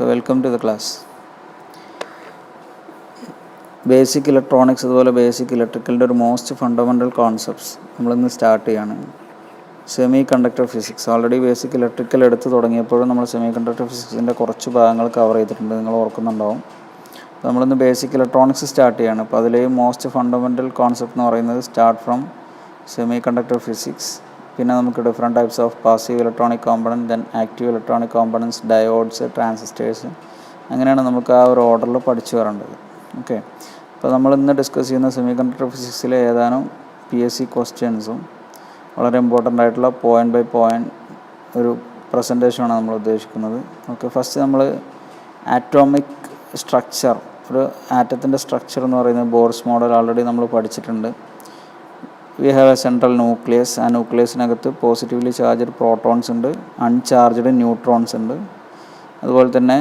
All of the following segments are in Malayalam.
Okay, welcome to the class. Basic electronics അതുപോലെ ബേസിക് ഇലക്ട്രിക്കലിൻ്റെ ഒരു മോസ്റ്റ് ഫണ്ടമെൻ്റൽ കോൺസെപ്റ്റ്സ് നമ്മളിന്ന് സ്റ്റാർട്ട് ചെയ്യാണ്. Semi conductor physics. Already basic electrical എടുത്ത് തുടങ്ങിയപ്പോഴും നമ്മൾ സെമി കണ്ടക്ടർ ഫിസിക്സിൻ്റെ കുറച്ച് ഭാഗങ്ങൾ കവർ ചെയ്തിട്ടുണ്ട്, നിങ്ങൾ ഓർക്കുന്നുണ്ടാവും. അപ്പോൾ നമ്മളിന്ന് ബേസിക് ഇലക്ട്രോണിക്സ് സ്റ്റാർട്ട് ചെയ്യാണ്. അപ്പോൾ അതിലെ മോസ്റ്റ് ഫണ്ടമെൻ്റൽ കോൺസെപ്റ്റ് എന്ന് പറയുന്നത് start from semi conductor physics. പിന്നെ നമുക്ക് different types of passive electronic component, then active electronic കോമ്പണൻറ്റ്സ്, diodes, transistors, അങ്ങനെയാണ് നമുക്ക് ആ ഒരു ഓർഡറിൽ പഠിച്ചു വരേണ്ടത്. ഓക്കെ, അപ്പോൾ നമ്മളിന്ന് ഡിസ്കസ് ചെയ്യുന്ന സെമി കണ്ടക്ടർ ഫിസിക്സിലെ ഏതാനും PSC ക്വസ്റ്റ്യൻസും വളരെ ഇമ്പോർട്ടൻ്റ് ആയിട്ടുള്ള പോയിൻ്റ് ബൈ പോയിൻ്റ് ഒരു പ്രസൻറ്റേഷനാണ് നമ്മൾ ഉദ്ദേശിക്കുന്നത്. ഓക്കെ, ഫസ്റ്റ് നമ്മൾ ആറ്റോമിക് സ്ട്രക്ചർ, ഒരു ആറ്റത്തിൻ്റെ സ്ട്രക്ചർ എന്ന് പറയുന്നത് ബോർസ് മോഡൽ ആൾറെഡി നമ്മൾ പഠിച്ചിട്ടുണ്ട്. We have a central nucleus. ആ ന്യൂക്ലിയസിനകത്ത് പോസിറ്റീവ്ലി ചാർജ്ഡ് പ്രോട്ടോൺസ് ഉണ്ട്, അൺചാർജ്ഡ് ന്യൂട്രോൺസ് ഉണ്ട്. അതുപോലെ തന്നെ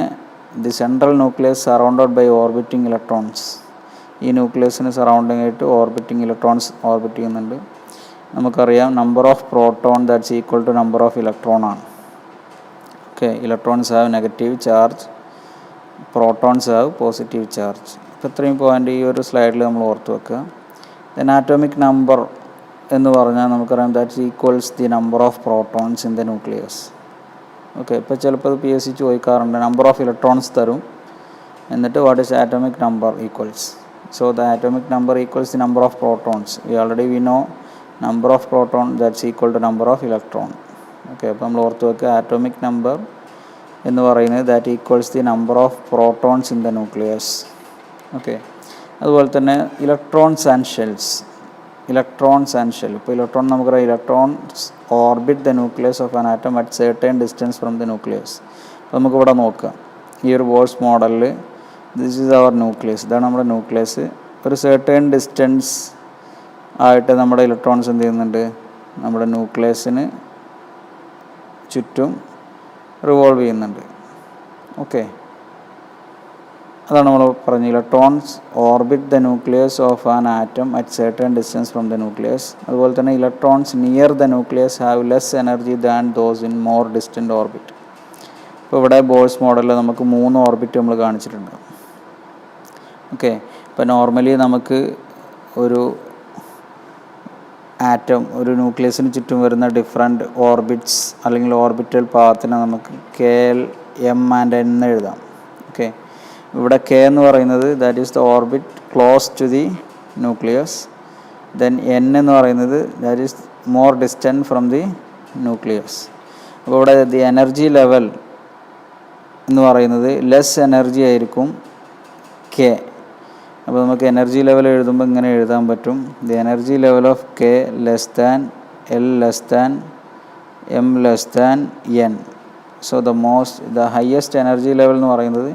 the central nucleus surrounded by orbiting electrons. ഈ ന്യൂക്ലിയസിന് സറൗണ്ടിങ് ആയിട്ട് ഓർബിറ്റിംഗ് ഇലക്ട്രോൺസ് ഓർബിറ്റ് ചെയ്യുന്നുണ്ട്. നമുക്കറിയാം number of proton that's equal to number of electron ആണ്. Okay, electrons have negative charge, protons have positive charge. അപ്പോൾ ഇത്രയും പോയിൻ്റ് ഈ ഒരു സ്ലൈഡിൽ നമ്മൾ ഓർത്ത് വെക്കുക. ദെൻ ആറ്റോമിക് നമ്പർ എന്ന് പറഞ്ഞാൽ നമുക്കറിയാം that's equals the number of protons in the nucleus. Okay, ഇപ്പോൾ ചിലപ്പോൾ PSC ചോദിക്കാറുണ്ട്, നമ്പർ ഓഫ് ഇലക്ട്രോൺസ് തരും, എന്നിട്ട് what is atomic number equals. So the atomic number equals the number of protons. We know number of proton that's equal to number of electron. Okay, അപ്പോൾ നമ്മൾ ഓർത്ത് വെക്കുക ആറ്റോമിക് നമ്പർ എന്ന് പറയുന്നത് that equals the number of protons in the nucleus. Okay, അതുപോലെ തന്നെ ഇലക്ട്രോൺസ് ആൻഡ് ഷെൽസ്. ഇപ്പോൾ ഇലക്ട്രോൺ നമുക്കറിയാം, electrons orbit the nucleus of an atom at certain distance from the nucleus. അപ്പോൾ നമുക്കിവിടെ നോക്കാം, ഈ ഒരു ബോർസ് മോഡലിൽ ദിസ് ഈസ് അവർ ന്യൂക്ലിയസ്, ഇതാണ് നമ്മുടെ ന്യൂക്ലിയസ്. ഒരു സർട്ടൻ ഡിസ്റ്റൻസ് ആയിട്ട് നമ്മുടെ ഇലക്ട്രോൺസ് എന്ത് ചെയ്യുന്നുണ്ട്, നമ്മുടെ ന്യൂക്ലിയസിന് ചുറ്റും റിവോൾവ് ചെയ്യുന്നുണ്ട്. ഓക്കെ, അതാണ് നമ്മൾ പറഞ്ഞ electrons orbit the nucleus of an atom at certain distance from the nucleus. അതുപോലെ തന്നെ electrons near the nucleus have less energy than those in more distant orbit. ഇപ്പോൾ ഇവിടെ ബോർസ് മോഡലിൽ നമുക്ക് 3 ഓർബിറ്റ് നമ്മൾ കാണിച്ചിട്ടുണ്ട്. ഓക്കെ, ഇപ്പോൾ നോർമലി നമുക്ക് ഒരു ആറ്റം, ഒരു ന്യൂക്ലിയസിന് ചുറ്റും വരുന്ന ഡിഫറെൻറ്റ് ഓർബിറ്റ്സ് അല്ലെങ്കിൽ ഓർബിറ്റൽ പാത്തിനെ നമുക്ക് KL, M ആൻഡ് N എന്ന് എഴുതാം. ഓക്കെ, ഇവിടെ K എന്ന് പറയുന്നത് that is the orbit close to the nucleus. Then N എന്ന് പറയുന്നത് that is more distant from the nucleus. അപ്പോൾ ഇവിടെ ദി എനർജി ലെവൽ എന്ന് പറയുന്നത് ലെസ് എനർജി ആയിരിക്കും K. അപ്പോൾ നമുക്ക് എനർജി ലെവൽ എഴുതുമ്പോൾ ഇങ്ങനെ എഴുതാൻ പറ്റും, the energy level of K less than L less than M less than N. So the highest energy level എന്ന് പറയുന്നത്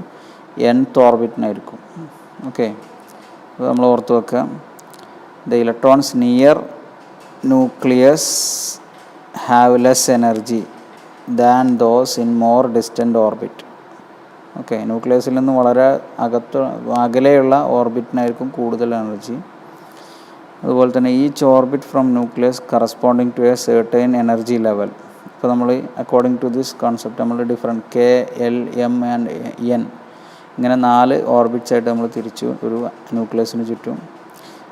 nth ഓർബിറ്റിനായിരിക്കും. ഓക്കെ, അപ്പോൾ നമ്മൾ ഓർത്ത് വെക്കുക, the electrons near nucleus have less energy than those in more distant orbit. Okay, ന്യൂക്ലിയസിൽ നിന്ന് വളരെ അകലെയുള്ള ഓർബിറ്റിനായിരിക്കും കൂടുതൽ എനർജി. അതുപോലെ തന്നെ each orbit from nucleus corresponding to a certain energy level. ഇപ്പോൾ നമ്മൾ അക്കോർഡിംഗ് ടു ദിസ് കോൺസെപ്റ്റ് നമ്മൾ different K, L, M and N ഇങ്ങനെ 4 ഓർബിറ്റ്സ് ആയിട്ട് നമ്മൾ തിരിച്ചു ഒരു ന്യൂക്ലിയസിന് ചുറ്റും.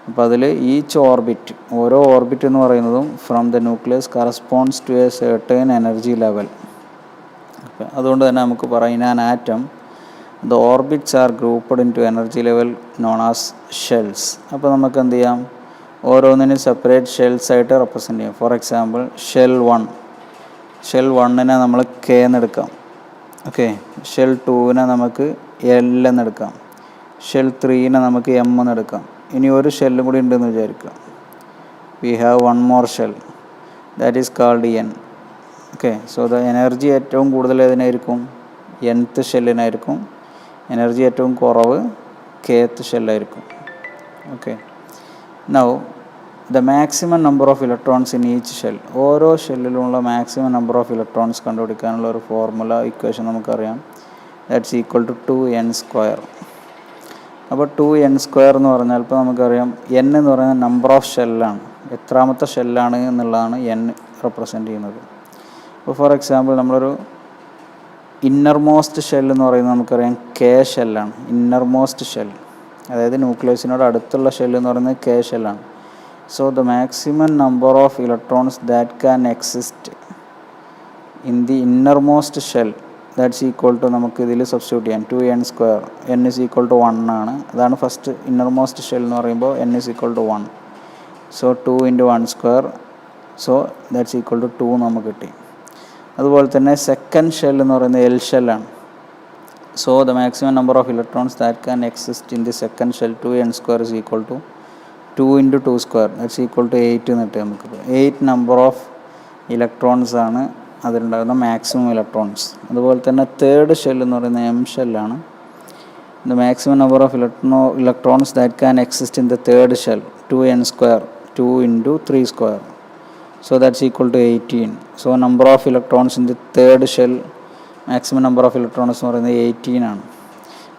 അപ്പോൾ അതിൽ ഈച്ച് ഓർബിറ്റ്, ഓരോ ഓർബിറ്റ് എന്ന് പറയുന്നതും from the nucleus corresponds to a certain energy level. അതുകൊണ്ട് തന്നെ നമുക്ക് പറയാം in an atom the orbits are grouped into energy level known as shells. അപ്പോൾ നമുക്ക് എന്ത് ചെയ്യാം, ഓരോന്നിനും സെപ്പറേറ്റ് ഷെൽസ് ആയിട്ട് റെപ്രസെൻ്റ് ചെയ്യാം. ഫോർ എക്സാമ്പിൾ ഷെൽ 1നെ നമ്മൾ K എന്നെടുക്കാം. ഓക്കെ, ഷെൽ 2നെ നമുക്ക് L എന്നെടുക്കാം, ഷെൽ 3നെ നമുക്ക് M എന്നെടുക്കാം. ഇനി ഒരു ഷെല്ലും കൂടി ഉണ്ടെന്ന് വിചാരിക്കുക, we have one more shell that is called N. Okay, so the energy ഏറ്റവും കൂടുതൽ ഏതിനായിരിക്കും, nth ഷെല്ലിനായിരിക്കും. എനർജി ഏറ്റവും കുറവ് kth ഷെല്ലായിരിക്കും. Okay, now the maximum number of electrons in each shell. ഓരോ ഷെല്ലിലുമുള്ള മാക്സിമം നമ്പർ ഓഫ് ഇലക്ട്രോൺസ് കണ്ടുപിടിക്കാനുള്ള ഒരു ഫോർമുല ഇക്വേഷൻ നമുക്കറിയാം, ദാറ്റ്സ് ഈക്വൽ ടു 2n². അപ്പോൾ 2n² എന്ന് പറഞ്ഞാൽ ഇപ്പോൾ നമുക്കറിയാം n എന്ന് പറയുന്നത് നമ്പർ ഓഫ് ഷെല്ലാണ്, എത്രാമത്തെ ഷെല്ലാണ് എന്നുള്ളതാണ് n റെപ്രസെൻ്റ് ചെയ്യുന്നത്. ഇപ്പോൾ ഫോർ എക്സാമ്പിൾ നമ്മളൊരു ഇന്നർമോസ്റ്റ് ഷെൽ എന്ന് പറയുന്നത് നമുക്കറിയാം കെ ഷെല്ലാണ്. ഇന്നർമോസ്റ്റ് ഷെൽ, അതായത് ന്യൂക്ലിയസിനോട് അടുത്തുള്ള ഷെൽ എന്ന് പറയുന്നത് കെ ഷെല്ലാണ്. So the maximum number of electrons that can exist in the innermost shell that's equal to, നമുക്ക് ഇതിൽ സബ്സ്റ്റിറ്റ്യൂട്ട് ചെയ്യാം 2n². n is equal to 1 ആണ്. അതാണ് ഫസ്റ്റ് ഇന്നർമോസ്റ്റ് ഷെൽ എന്ന് പറയുമ്പോൾ n is equal to 1. So 2 × 1², so that's equal to 2 നമുക്ക് കിട്ടി. അതുപോലെ തന്നെ സെക്കൻഡ് ഷെൽ എന്ന് പറയുന്നത് എൽ ഷെല്ലാണ്. So the maximum number of electrons that can exist in the second shell 2n² is equal to 2 × 2² that's equal to 8 എന്ന് കിട്ടി നമുക്ക്. 8 നമ്പർ ഓഫ് ഇലക്ട്രോൺസ് ആണ് അതിലുണ്ടാകുന്ന മാക്സിമം ഇലക്ട്രോൺസ്. അതുപോലെ തന്നെ തേർഡ് ഷെൽ എന്ന് പറയുന്നത് എം ഷെല്ലാണ്. The maximum number of electrons that can exist in the third shell 2n², 2 × 3². So that's equal to 18. So number of electrons in the third shell, maximum number of electrons എന്ന് പറയുന്നത് 18 ആണ്.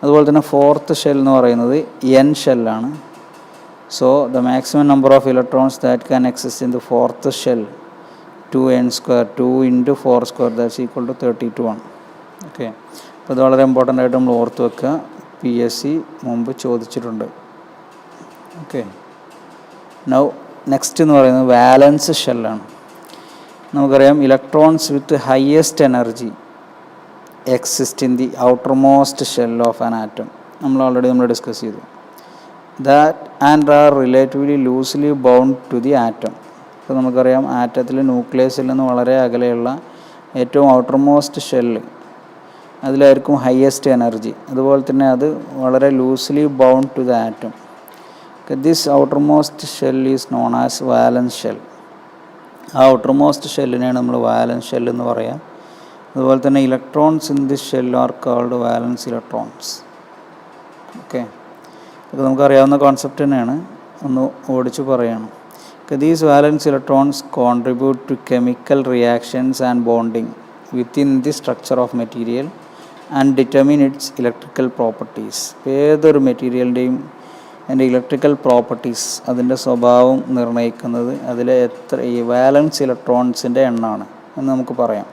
അതുപോലെ തന്നെ ഫോർത്ത് ഷെൽ എന്ന് പറയുന്നത് എൻ ഷെല്ലാണ്. So the maximum number of electrons that can exist in the fourth shell 2n², 2 × 4² that's equal to 32 ആണ്. ഓക്കെ, അപ്പോൾ ഇത് വളരെ ഇമ്പോർട്ടൻ്റ് ആയിട്ട് നമ്മൾ ഓർത്ത് വെക്കുക. PSC മുമ്പ് ചോദിച്ചിട്ടുണ്ട്. ഓക്കെ, നൗ നെക്സ്റ്റ് എന്ന് പറയുന്നത് വാലൻസ് ഷെല്ലാണ്. നമുക്കറിയാം electrons with highest energy exist in the outermost shell of an atom. നമ്മൾ ഡിസ്കസ് ചെയ്തു. That and are relatively loosely bound to the atom. ഇപ്പോൾ നമുക്കറിയാം ആറ്റത്തിൽ ന്യൂക്ലിയസിൽ നിന്ന് വളരെ അകലെയുള്ള ഏറ്റവും ഔട്ടർമോസ്റ്റ് ഷെല്ല്, അതിലായിരിക്കും ഹയസ്റ്റ് എനർജി. അതുപോലെ തന്നെ അത് വളരെ loosely bound to the atom. This outermost shell is known as valence shell. ആ ഔട്ടർമോസ്റ്റ് ഷെല്ലിനെയാണ് നമ്മൾ വാലൻസ് ഷെൽ എന്ന് പറയാം. അതുപോലെ തന്നെ electrons in this shell are called valence electrons. Okay, ഇത് നമുക്കറിയാവുന്ന കോൺസെപ്റ്റ് തന്നെയാണ്, ഒന്ന് ഓടിച്ച് പറയണം. These valence electrons contribute to chemical reactions and bonding within the structure of material and determine its electrical properties. ഏതൊരു മെറ്റീരിയലിൻ്റെയും അതിൻ്റെ ഇലക്ട്രിക്കൽ പ്രോപ്പർട്ടീസ്, അതിൻ്റെ സ്വഭാവം നിർണ്ണയിക്കുന്നത് അതിലെ ഈ വാലൻസ് ഇലക്ട്രോൺസിൻ്റെ എണ്ണമാണ് എന്ന് നമുക്ക് പറയാം.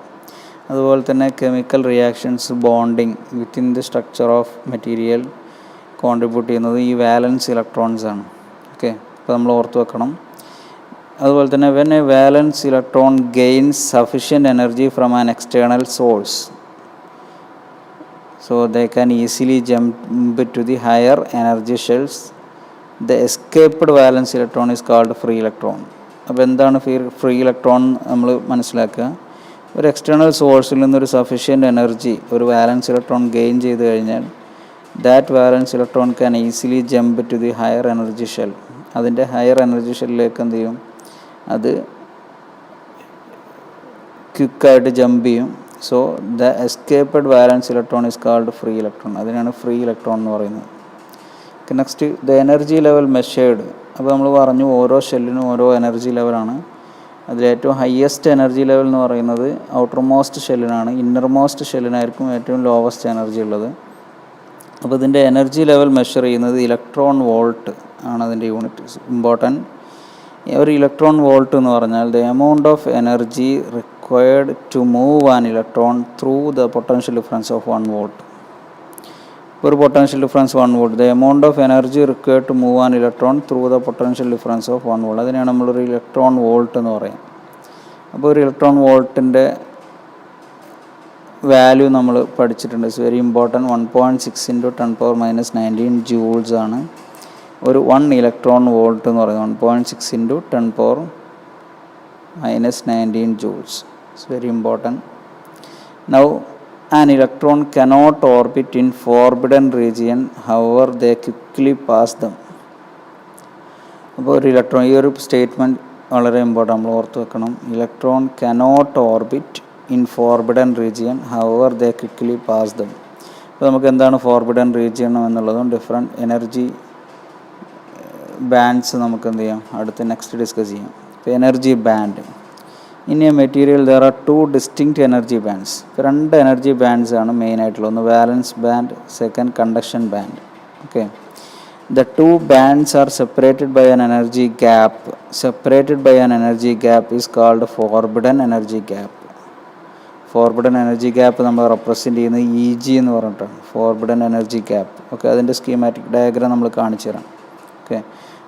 അതുപോലെ തന്നെ chemical reactions, bonding within the structure of material contribute ചെയ്യുന്നത് ഈ വാലൻസ് ഇലക്ട്രോൺസ് ആണ്. ഓക്കെ, അപ്പോൾ നമ്മൾ ഓർത്ത് വെക്കണം. അതുപോലെ തന്നെ when A വാലൻസ് electron gains sufficient energy from an external source, so they can easily jump to the higher energy shells. The escaped valence electron is called free electron. അപ്പോൾ എന്താണ് ഫ്രീ ഇലക്ട്രോൺ നമ്മൾ മനസ്സിലാക്കുക. ഒരു എക്സ്റ്റേണൽ സോഴ്സിൽ നിന്നൊരു സഫിഷ്യൻറ്റ് എനർജി ഒരു വാലൻസ് ഇലക്ട്രോൺ ഗെയിൻ ചെയ്ത് കഴിഞ്ഞാൽ that valence electron can easily jump to the higher energy shell. അതിൻ്റെ ഹയർ എനർജി ഷെല്ലിലേക്ക് എന്ത് ചെയ്യും, അത് ക്വിക്കായിട്ട് ജമ്പ് ചെയ്യും. So the escaped valence electron is called free electron. അതിനാണ് ഫ്രീ ഇലക്ട്രോൺ എന്ന് പറയുന്നത്. Next the energy level measured. അപ്പോൾ നമ്മൾ പറഞ്ഞു ഓരോ ഷെല്ലിനും ഓരോ എനർജി ലെവലാണ്. അതിലേറ്റവും ഹയസ്റ്റ് എനർജി ലെവൽ എന്ന് പറയുന്നത് ഔട്ടർമോസ്റ്റ് ഷെല്ലിനാണ്. ഇന്നർമോസ്റ്റ് ഷെല്ലിനായിരിക്കും ഏറ്റവും ലോവസ്റ്റ് എനർജി ഉള്ളത്. അപ്പോൾ ഇതിൻ്റെ എനർജി ലെവൽ മെഷർ ചെയ്യുന്നത് ഇലക്ട്രോൺ വോൾട്ട് ആണ് അതിൻ്റെ യൂണിറ്റ്. ഇമ്പോർട്ടൻറ്റ്. ഒരു ഇലക്ട്രോൺ വോൾട്ട് എന്ന് പറഞ്ഞാൽ the amount of energy required to move an electron through the potential difference of 1 volt. ഒരു potential difference 1 volt. The amount of energy required to move an electron through the potential difference of 1 volt. അതിനാണ് നമ്മളൊരു ഇലക്ട്രോൺ വോൾട്ട് എന്ന് പറയാം. അപ്പോൾ ഒരു ഇലക്ട്രോൺ വോൾട്ടിൻ്റെ വാല്യൂ നമ്മൾ പഠിച്ചിട്ടുണ്ട്. It's very important. 1.6 × 10⁻⁻19 ജൂൾസ് ആണ് ഒരു 1 ഇലക്ട്രോൺ വോൾട്ട് എന്ന് പറയുന്നത്. 1.6 × 10⁻⁻19 joules. It's very important. Now an electron cannot orbit in forbidden region, however they quickly pass them. അപ്പോൾ ഒരു ഇലക്ട്രോൺ, ഈ ഒരു സ്റ്റേറ്റ്മെൻറ്റ് വളരെ ഇമ്പോർട്ടൻ്റ്, നമ്മൾ ഓർത്ത് വെക്കണം. Electron cannot orbit in forbidden region, however they quickly pass them. അപ്പോൾ നമുക്ക് എന്താണ് ഫോർബിഡൻ റീജിയൻ എന്നുള്ളതും ഡിഫറെൻറ്റ് എനർജി ബാൻഡ്സ് നമുക്ക് എന്ത് ചെയ്യാം, അടുത്ത് നെക്സ്റ്റ് ഡിസ്കസ് ചെയ്യാം. ഇപ്പോൾ energy band. In A material there are 2 distinct energy bands. ഇപ്പോൾ 2 എനർജി ബാൻഡ്സ് ആണ് മെയിനായിട്ടുള്ളത്. ഒന്ന് വാലൻസ് band, second conduction band. Okay, the 2 bands are separated by an energy gap. Separated by an energy gap is called forbidden energy gap. Forbidden energy gap നമ്മൾ റെപ്രസെൻ്റ് ചെയ്യുന്നത് EG എന്ന് പറഞ്ഞിട്ടാണ്, ഫോർബിഡൻ എനർജി ഗ്യാപ്പ്. ഓക്കെ, അതിൻ്റെ സ്കീമാറ്റിക് ഡയഗ്രാം നമ്മൾ കാണിച്ചു തരാം. ഓക്കെ,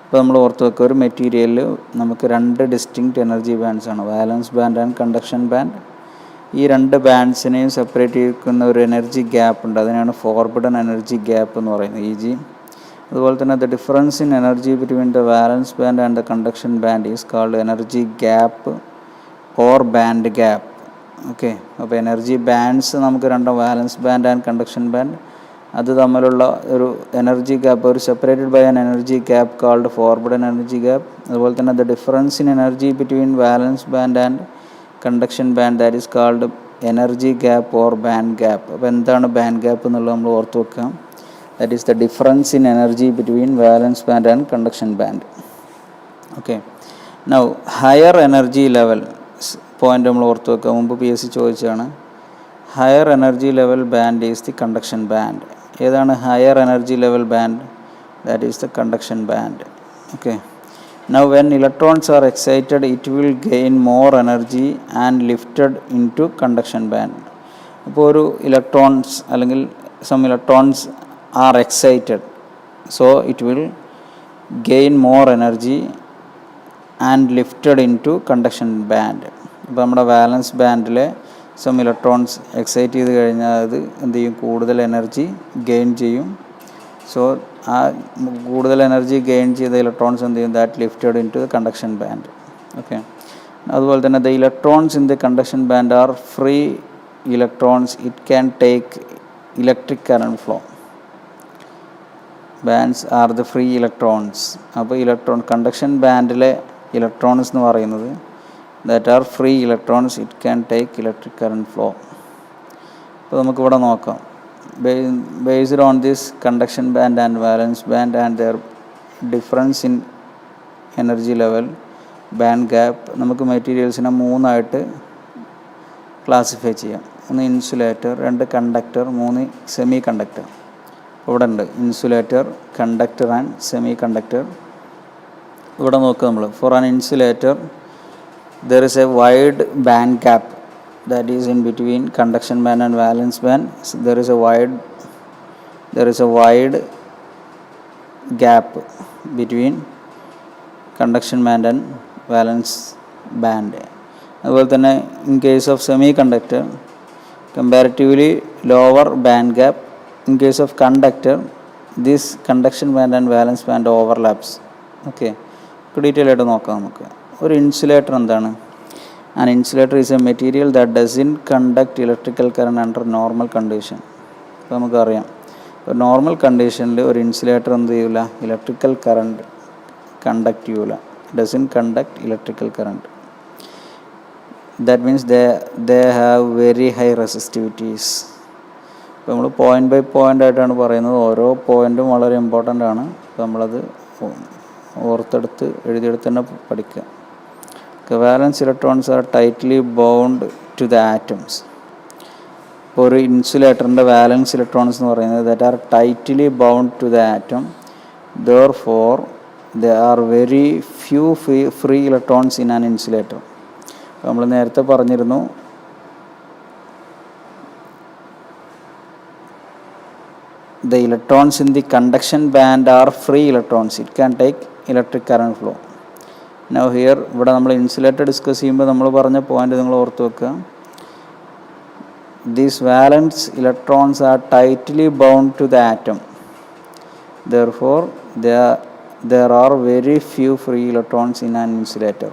അപ്പോൾ നമ്മൾ ഓർത്ത് വെക്കുക, ഒരു മെറ്റീരിയലിൽ നമുക്ക് 2 ഡിസ്റ്റിങ്ക്റ്റ് എനർജി ബാൻഡ്സ് ആണ്, വാലൻസ് ബാൻഡ് ആൻഡ് കണ്ടക്ഷൻ ബാൻഡ്. ഈ 2 ബാൻഡ്സിനെയും സെപ്പറേറ്റ് ചെയ്യുന്ന ഒരു എനർജി ഗ്യാപ്പ് ഉണ്ട്, അതിനാണ് ഫോർബിഡൻ എനർജി ഗ്യാപ്പ് എന്ന് പറയുന്നത്, EG. അതുപോലെ തന്നെ the difference in energy between the valence band and the conduction band is called energy gap or band gap. Okay, അപ്പോൾ എനർജി ബാൻഡ്സ് നമുക്ക് 2 valence band and conduction band, അത് തമ്മിലുള്ള ഒരു എനർജി ഗ്യാപ്പ്, ഒരു separated by an energy gap called forbidden energy gap. അതുപോലെ തന്നെ the difference in energy between valence band and conduction band that is called energy gap or band gap. അപ്പോൾ എന്താണ് ബാൻഡ് ഗ്യാപ്പ് എന്നുള്ളത് നമ്മൾ ഓർത്ത് വെക്കാം. That is the difference in energy between valence band and conduction band. Okay, now higher energy level point നമ്മൾ ഓർത്ത് വെക്കുക, മുമ്പ് PSC ചോദിച്ചതാണ്. Higher energy level band is the conduction band. ഏതാണ് higher energy level band? That is the conduction band. Okay, now when electrons are excited it will gain more energy and lifted into conduction band. അപ്പോൾ ഒരു ഇലക്ട്രോൺസ് അല്ലെങ്കിൽ some electrons are excited, so it will gain more energy and lifted into conduction band. അപ്പോൾ നമ്മുടെ വാലൻസ് ബാൻഡിലെ സം ഇലക്ട്രോൺസ് എക്സൈറ്റ് ചെയ്ത് കഴിഞ്ഞാൽ അത് എന്ത് ചെയ്യും, കൂടുതൽ എനർജി ഗെയിൻ ചെയ്യും. സോ ആ കൂടുതൽ എനർജി ഗെയിൻ ചെയ്ത ഇലക്ട്രോൺസ് എന്ത് ചെയ്യും, that lifted into the conduction band. Okay, അതുപോലെ തന്നെ the electrons in the conduction band are free electrons, it can take electric current flow. Bands are the free electrons. അപ്പോൾ കണ്ടക്ഷൻ ബാൻഡിലെ ഇലക്ട്രോൺസ് എന്ന് പറയുന്നത് that are free electrons, it can take electric current flow. അപ്പോൾ നമുക്കിവിടെ നോക്കാം, based on this conduction band and valence band and their difference in energy level, band gap, നമുക്ക് മെറ്റീരിയൽസിനെ 3 ആയിട്ട് ക്ലാസിഫൈ ചെയ്യാം. 1 ഇൻസുലേറ്റർ, 2 കണ്ടക്ടർ, 3 സെമി കണ്ടക്ടർ. ഇവിടെ ഉണ്ട് insulator, conductor and semi conductor. ഇവിടെ നോക്കുക നമ്മൾ, four an insulator there is a wide band gap that is in between conduction band and valence band. So there is a wide gap between conduction band and valence band. അതുപോലെ തന്നെ in case of semiconductor comparatively lower band gap. In case of conductor this conduction band and valence band overlaps. Okay, detail ആയിട്ട് നോക്കാം നമുക്ക്. ഒരു ഇൻസുലേറ്റർ എന്താണ്? An insulator is a material that doesn't conduct electrical current under normal condition. അപ്പോൾ നമുക്കറിയാം, ഇപ്പോൾ നോർമൽ കണ്ടീഷനിൽ ഒരു ഇൻസുലേറ്റർ എന്ത് ചെയ്യില്ല, ഇലക്ട്രിക്കൽ കറണ്ട് കണ്ടക്ട് ചെയ്യില്ല, doesn't conduct electrical current. That means they have very high resistivities. ഇപ്പോൾ നമ്മൾ പോയിൻ്റ് ബൈ പോയിൻ്റ് ആയിട്ടാണ് പറയുന്നത്, ഓരോ പോയിൻറ്റും വളരെ ഇമ്പോർട്ടൻ്റ് ആണ്. അപ്പോൾ നമ്മളത് ഓർത്തെടുത്ത് എഴുതിയെടുത്ത് തന്നെ പഠിക്കുക. Valence electrons are tightly bound to the atoms. ഇപ്പോൾ ഒരു ഇൻസുലേറ്ററിൻ്റെ വാലൻസ് ഇലക്ട്രോൺസ് എന്ന് പറയുന്നത് that are tightly bound to the atom, therefore there are very few free electrons in an insulator. അപ്പോൾ നമ്മൾ നേരത്തെ പറഞ്ഞിരുന്നു, the electrons in the conduction band are free electrons, it can take electric current flow. Now here ഇവിടെ നമ്മൾ ഇൻസുലേറ്റർ ഡിസ്കസ് ചെയ്യുമ്പോൾ നമ്മൾ പറഞ്ഞ പോയിന്റ് നിങ്ങൾ ഓർത്ത് വെക്കുക, these valence electrons are tightly bound to the atom, therefore there are very few free electrons in an insulator.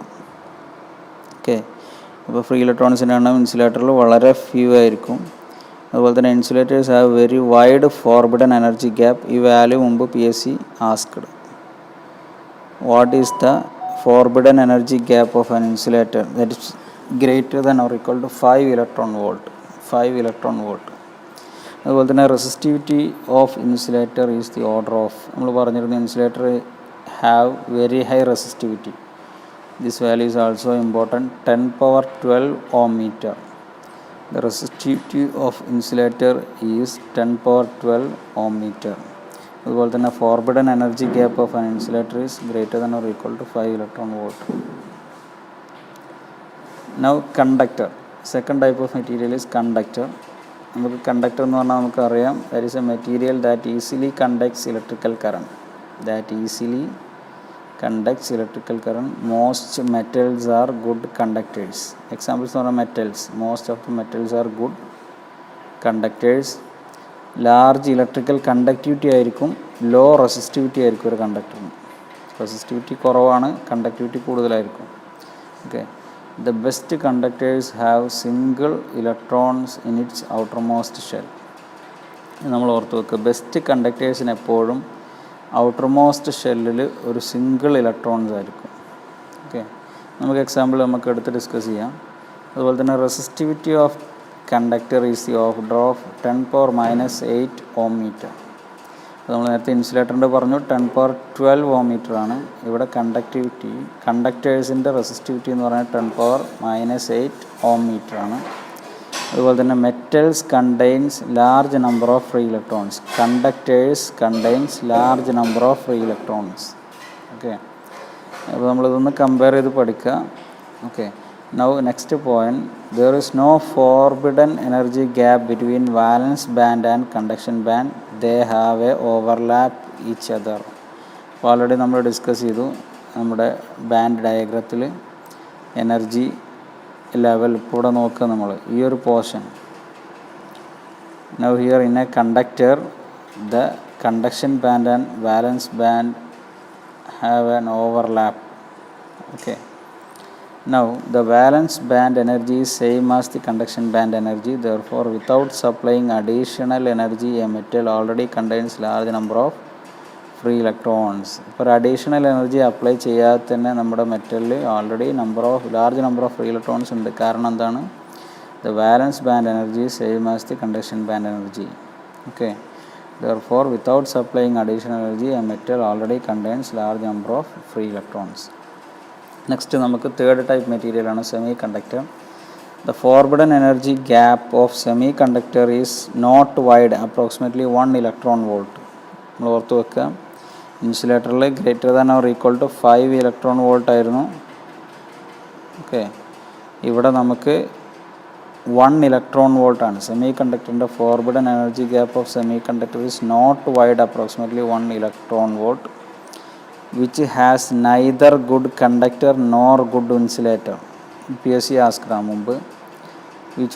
Okay, അപ്പോൾ ഫ്രീ ഇലക്ട്രോൺസിൻ്റെ എണ്ണം ഇൻസുലേറ്ററിൽ വളരെ ഫ്യൂ ആയിരിക്കും. അതുപോലെ തന്നെ insulators have very wide forbidden energy gap. ഈ വാല്യൂ മുമ്പ് PSC asked. What is the forbidden energy gap of an insulator? That is greater than or equal to 5 electron volt. അതുപോലെ തന്നെ resistivity of insulator is the order of, നമ്മൾ പറഞ്ഞിരുന്നു insulator have very high resistivity. This value is also important, 10^12 ohm meter. The resistivity of insulator is 10^12 ohm meter. അതുപോലെ തന്നെ forbidden energy gap of an insulator is greater than or equal to 5 electron volt. Now conductor. Second type of material is conductor. നമുക്ക് കണ്ടക്ടർ എന്ന് പറഞ്ഞാൽ നമുക്കറിയാം, that is a material that easily conducts electrical current. Most metals are good conductors. Examples എന്ന് പറഞ്ഞാൽ metals, most of the metals are good conductors. Large electrical conductivity ആയിരിക്കും, ലോ റെസിസ്റ്റിവിറ്റി ആയിരിക്കും ഒരു കണ്ടക്ടറിന്. റെസിസ്റ്റിവിറ്റി കുറവാണ്, കണ്ടക്ടിവിറ്റി കൂടുതലായിരിക്കും. Okay. The best conductors have single electrons in its outermost shell. നമ്മൾ ഓർത്ത് വെക്കുക, ബെസ്റ്റ് കണ്ടക്ടേഴ്സിന് എപ്പോഴും ഔട്ടർമോസ്റ്റ് ഷെല്ലിൽ ഒരു സിംഗിൾ ഇലക്ട്രോൺസ് ആയിരിക്കും. ഓക്കെ. നമുക്ക് എക്സാമ്പിൾ നമുക്ക് എടുത്ത് ഡിസ്കസ് ചെയ്യാം. അതുപോലെ തന്നെ resistivity of conductor is the order of 10⁻⁸ ohm meter. അപ്പോൾ നമ്മൾ നേരത്തെ ഇൻസുലേറ്ററിൻ്റെ പറഞ്ഞു 10⁻12 ഓം മീറ്റർ ആണ്. ഇവിടെ കണ്ടക്ടേഴ്സിൻ്റെ റെസിസ്റ്റിവിറ്റി എന്ന് പറഞ്ഞാൽ 10⁻⁸ ഓം മീറ്റർ ആണ്. അതുപോലെ തന്നെ metals contains large number of free electrons. Conductors contains large number of free electrons. Okay. അപ്പോൾ നമ്മളിതൊന്ന് കമ്പയർ ചെയ്ത് പഠിക്കുക. Okay. Now next point, there is no forbidden energy gap between valence band and conduction band. They have a overlap each other. അപ്പോൾ ഓൾറെഡി നമ്മൾ ഡിസ്കസ് ചെയ്തു നമ്മുടെ ബാൻഡ് ഡയഗ്രത്തിൽ എനർജി ലെവൽ. ഇപ്പോൾ ഇവിടെ നോക്കുക നമ്മൾ ഈ ഒരു portion. Now here in a conductor, the conduction band and valence band have an overlap. Okay. Now the valence band energy is same as the conduction band energy. Therefore, without supplying additional energy, a metal already contains large number of free electrons. ഇപ്പോൾ അഡീഷണൽ എനർജി അപ്ലൈ ചെയ്യാതെ തന്നെ നമ്മുടെ മെറ്റലിൽ already large number of free electrons ഉണ്ട്. കാരണം എന്താണ്? The valence band energy same as the conduction band energy. Okay. Therefore, without supplying additional energy, a metal already contains large number of free electrons. Next നമുക്ക് തേർഡ് ടൈപ്പ് മെറ്റീരിയൽ ആണ് semiconductor. The forbidden energy gap of semiconductor is not wide, approximately 1 electron volt. നമ്മൾ ഓർത്ത് വെക്കുക, ഇൻസുലേറ്ററിൽ greater than or equal to 5 electron volt ആയിരുന്നു. ഓക്കെ. ഇവിടെ നമുക്ക് 1 ഇലക്ട്രോൺ വോൾട്ടാണ്. സെമി കണ്ടക്ടറിൻ്റെ forbidden energy gap of semiconductor is not wide, approximately 1 electron volt, which has neither good conductor nor good insulator. PSC asked മുമ്പ്, which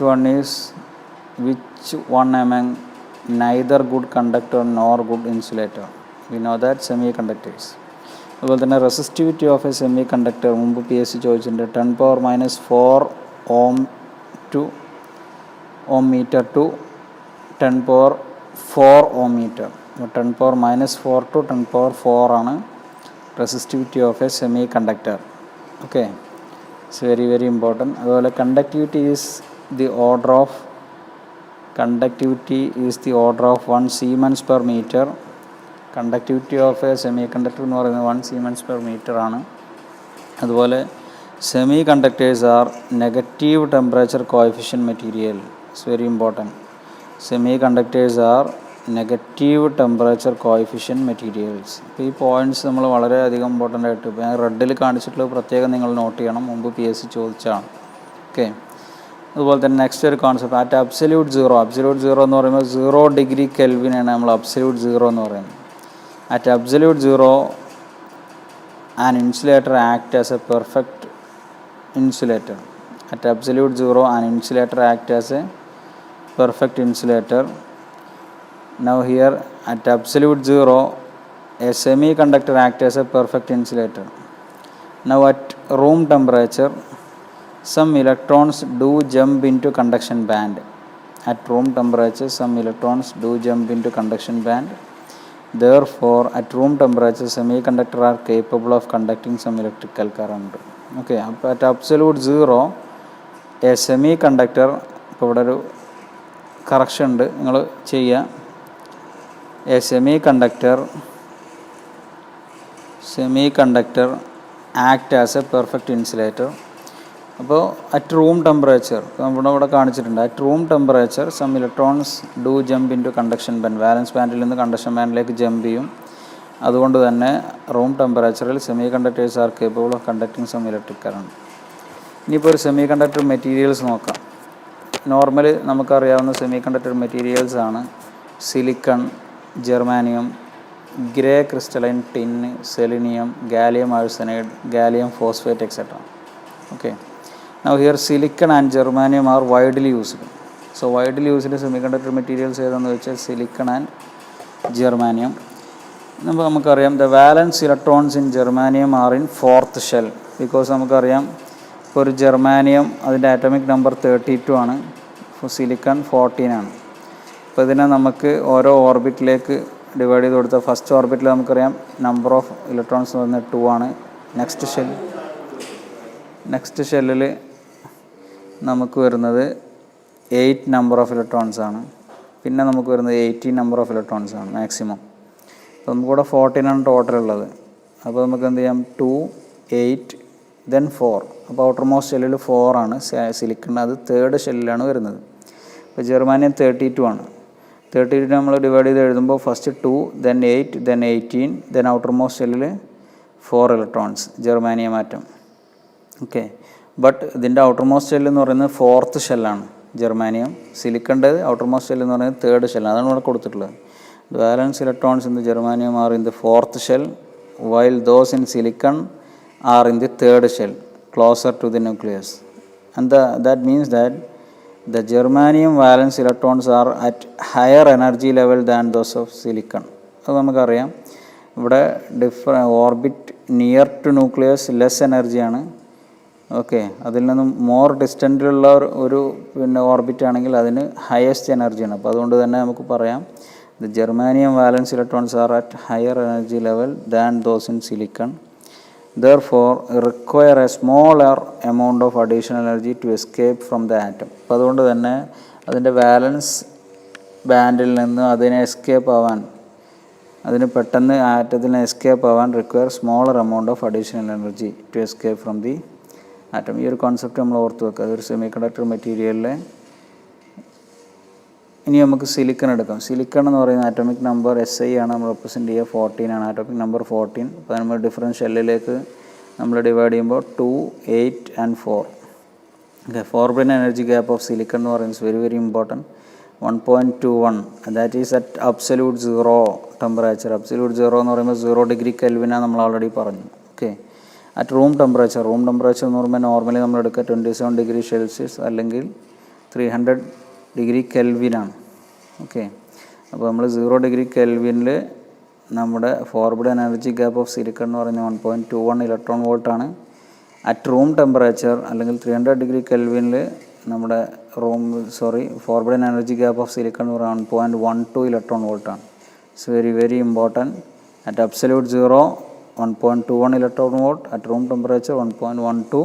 one among neither good conductor nor good insulator? We know that semiconductors. അതുപോലെ തന്നെ resistivity of a semiconductor മുമ്പ് PSC ചോദിച്ചിട്ടുണ്ട്. 10⁻⁴ ohm metre to 10⁻⁴ ohm metre. 10⁻⁴ to 10⁻⁴ ആണ് resistivity of a semiconductor. Okay. It's very very important. അതുപോലെ conductivity is the order of 1 Siemens per meter. Conductivity of a semiconductor എന്ന് പറയുന്നത് 1 Siemens per meter ആണ്. അതുപോലെ semiconductors are negative temperature coefficient material. It's very important. Semiconductors are negative temperature coefficient materials. ഇപ്പോൾ ഈ പോയിൻറ്റ്സ് നമ്മൾ വളരെയധികം ഇമ്പോർട്ടൻ്റ് ആയിട്ട് ഇപ്പോൾ ഞാൻ റെഡിൽ കാണിച്ചിട്ടുള്ളത് പ്രത്യേകം നിങ്ങൾ നോട്ട് ചെയ്യണം, മുമ്പ് PSC ചോദിച്ചാണ്. ഓക്കെ. അതുപോലെ തന്നെ നെക്സ്റ്റ് ഒരു കോൺസെപ്റ്റ്, അറ്റ് അബ്സല്യൂട്ട് സീറോ എന്ന് പറയുമ്പോൾ 0 ഡിഗ്രി കെൽവിനാണ് നമ്മൾ അബ്സല്യൂട്ട് സീറോ എന്ന് പറയുന്നത്. At absolute zero an insulator act as a perfect insulator. At absolute zero an insulator act as a perfect insulator. Now here at absolute zero, a semiconductor acts as a perfect insulator. Now at room temperature, some electrons do jump into conduction band. At room temperature, some electrons do jump into conduction band. Therefore, at room temperature, semiconductor are capable of conducting some electrical current. Okay, at absolute zero, a semiconductor, ഇപ്പോൾ ഇവിടെ ഒരു കറക്ഷൻ ഉണ്ട്, നിങ്ങൾ ചെയ്യുക. A semiconductor act as a perfect insulator. അപ്പോൾ അറ്റ് റൂം ടെമ്പറേച്ചർ ഇവിടെ കാണിച്ചിട്ടുണ്ട്. At room temperature some electrons do jump into conduction band. Valence ബാൻഡിൽ നിന്ന് കണ്ടക്ഷൻ ബാൻഡിലേക്ക് ജമ്പ് ചെയ്യും. അതുകൊണ്ട് തന്നെ റൂം ടെമ്പറേച്ചറിൽ semiconductors are capable of conducting some electric current. ഇനിയിപ്പോൾ ഒരു സെമി കണ്ടക്ടർ മെറ്റീരിയൽസ് നോക്കാം. നോർമലി നമുക്കറിയാവുന്ന സെമി കണ്ടക്ടർ മെറ്റീരിയൽസ് ആണ് silicon, germanium, grey crystalline tin, selenium, gallium arsenide, gallium phosphate etcetera. Okay. Now here silicon and germanium are widely used. So widely used semiconductor materials ഏതാണെന്ന് വെച്ചാൽ സിലിക്കൺ ആൻഡ് ജെർമാനിയം. നമുക്കറിയാം the valence electrons in germanium are in fourth shell because നമുക്കറിയാം ഇപ്പോൾ ഒരു ജെർമാനിയം അതിൻ്റെ ആറ്റോമിക് നമ്പർ 32 ആണ്, സിലിക്കൺ 14 ആണ്. അപ്പോൾ ഇതിനെ നമുക്ക് ഓരോ ഓർബിറ്റിലേക്ക് ഡിവൈഡ് ചെയ്ത് കൊടുത്താൽ ഫസ്റ്റ് ഓർബിറ്റിൽ നമുക്കറിയാം നമ്പർ ഓഫ് ഇലക്ട്രോൺസ് എന്ന് പറഞ്ഞാൽ 2 ആണ്. നെക്സ്റ്റ് ഷെല്ലിൽ നമുക്ക് വരുന്നത് 8 നമ്പർ ഓഫ് ഇലക്ട്രോൺസ് ആണ്. പിന്നെ നമുക്ക് വരുന്നത് 18 നമ്പർ ഓഫ് ഇലക്ട്രോൺസ് ആണ് മാക്സിമം. അപ്പോൾ നമുക്കിവിടെ 14 ആണ് ടോട്ടൽ ഉള്ളത്. അപ്പോൾ നമുക്ക് എന്ത് ചെയ്യാം, 2, 8, then 4. അപ്പോൾ ഔട്ടർ മോസ്റ്റ് ഷെല്ലിൽ 4 ആണ് സിലിക്കൺ, അത് തേർഡ് ഷെല്ലിലാണ് വരുന്നത്. അപ്പോൾ ജെർമാനിയം 32 ആണ്. 32 നമ്മൾ ഡിവൈഡ് ചെയ്ത് എഴുതുമ്പോൾ first 2, then 8, then 18, then outer most ഷെല്ലിൽ 4 ഇലക്ട്രോൺസ് ജെർമാനിയം ആറ്റം. ഓക്കെ, ബട്ട് ഇതിൻ്റെ ഔട്ടർ മോസ്റ്റ് ഷെല്ല് എന്ന് പറയുന്നത് 4th ഷെല്ലാണ് ജെർമാനിയം. സിലിക്കൻ്റെ ഔട്ടർ മോസ്റ്റ് ഷെല്ല് എന്ന് പറയുന്നത് 3rd ഷെല്ലാണ്. അതാണ് ഇവിടെ കൊടുത്തിട്ടുള്ളത്. The valence electrons in the germanium are in the 4th shell, while those in silicon are in the 3rd shell, closer to the nucleus. And that means that the germanium valence electrons are at higher energy level than those of silicon. അത് നമുക്കറിയാം. ഇവിടെ orbit near to nucleus less എനർജിയാണ്. ഓക്കെ, അതിൽ നിന്നും മോർ ഡിസ്റ്റൻറ്റിലുള്ള ഒരു ഓർബിറ്റ് ആണെങ്കിൽ അതിന് ഹയസ്റ്റ് എനർജിയാണ്. അപ്പോൾ അതുകൊണ്ട് തന്നെ നമുക്ക് പറയാം the germanium valence electrons are at higher energy level than those in silicon, therefore require a smaller amount of additional energy to escape from the atom. അപ്പോൾ അതുകൊണ്ട് തന്നെ അതിൻ്റെ വാലൻസ് ബാൻഡിൽ നിന്ന് അതിനെ എസ്കേപ്പ് ആവാൻ, അതിന് പെട്ടെന്ന് ആറ്റത്തിൽ നിന്ന് എസ്കേപ്പ് ആവാൻ require smaller amount of additional energy to escape from the atom. ഈ ഒരു കോൺസെപ്റ്റ് നമ്മൾ ഓർത്ത് വെക്കുക. അതൊരു സെമി കണ്ടക്ടർ മെറ്റീരിയലിലെ. ഇനി നമുക്ക് സിലിക്കൺ എടുക്കാം. സിലിക്കൺ എന്ന് പറയുന്ന ആറ്റോമിക് നമ്പർ SI ആണ് നമ്മൾ റെപ്രസെൻറ്റ് ചെയ്യുക, 14 ആണ് ആറ്റോമിക് നമ്പർ 14. അപ്പോൾ നമ്മൾ ഡിഫറൻറ്റ് ഷെല്ലിലേക്ക് നമ്മൾ ഡിവൈഡ് ചെയ്യുമ്പോൾ 2, 8 and 4. Okay, forbidden energy gap of silicon എന്ന് പറയുന്നത് very very important, 1.21. That is at absolute 0 temperature. Absolute 0 എന്ന് പറയുമ്പോൾ 0 ഡിഗ്രി കെൽവിനാണ് നമ്മൾ ഓൾറെഡി പറഞ്ഞു. ഓക്കെ, അറ്റ് റൂം ടെമ്പറേച്ചർ എന്ന് പറയുമ്പോൾ നോർമലി നമ്മൾ എടുക്കുക 27 ഡിഗ്രി സെൽഷ്യസ് അല്ലെങ്കിൽ 300 ഡിഗ്രി കെൽവിനാണ്. ഓക്കെ, അപ്പോൾ നമ്മൾ 0 ഡിഗ്രി കെൽവിനിൽ നമ്മുടെ forbidden energy gap of silicon എന്ന് പറയുന്നത് 1.21 ഇലക്ട്രോൺ വോൾട്ടാണ്. അറ്റ് റൂം ടെമ്പറേച്ചർ അല്ലെങ്കിൽ 300 ഡിഗ്രി കെൽവിനിൽ നമ്മുടെ forbidden energy gap of silicon എന്ന് പറയുന്നത് 1.12 ഇലക്ട്രോൺ വോൾട്ടാണ്. It's very very important. At absolute 0 1.21 electron volt, at room temperature 1.12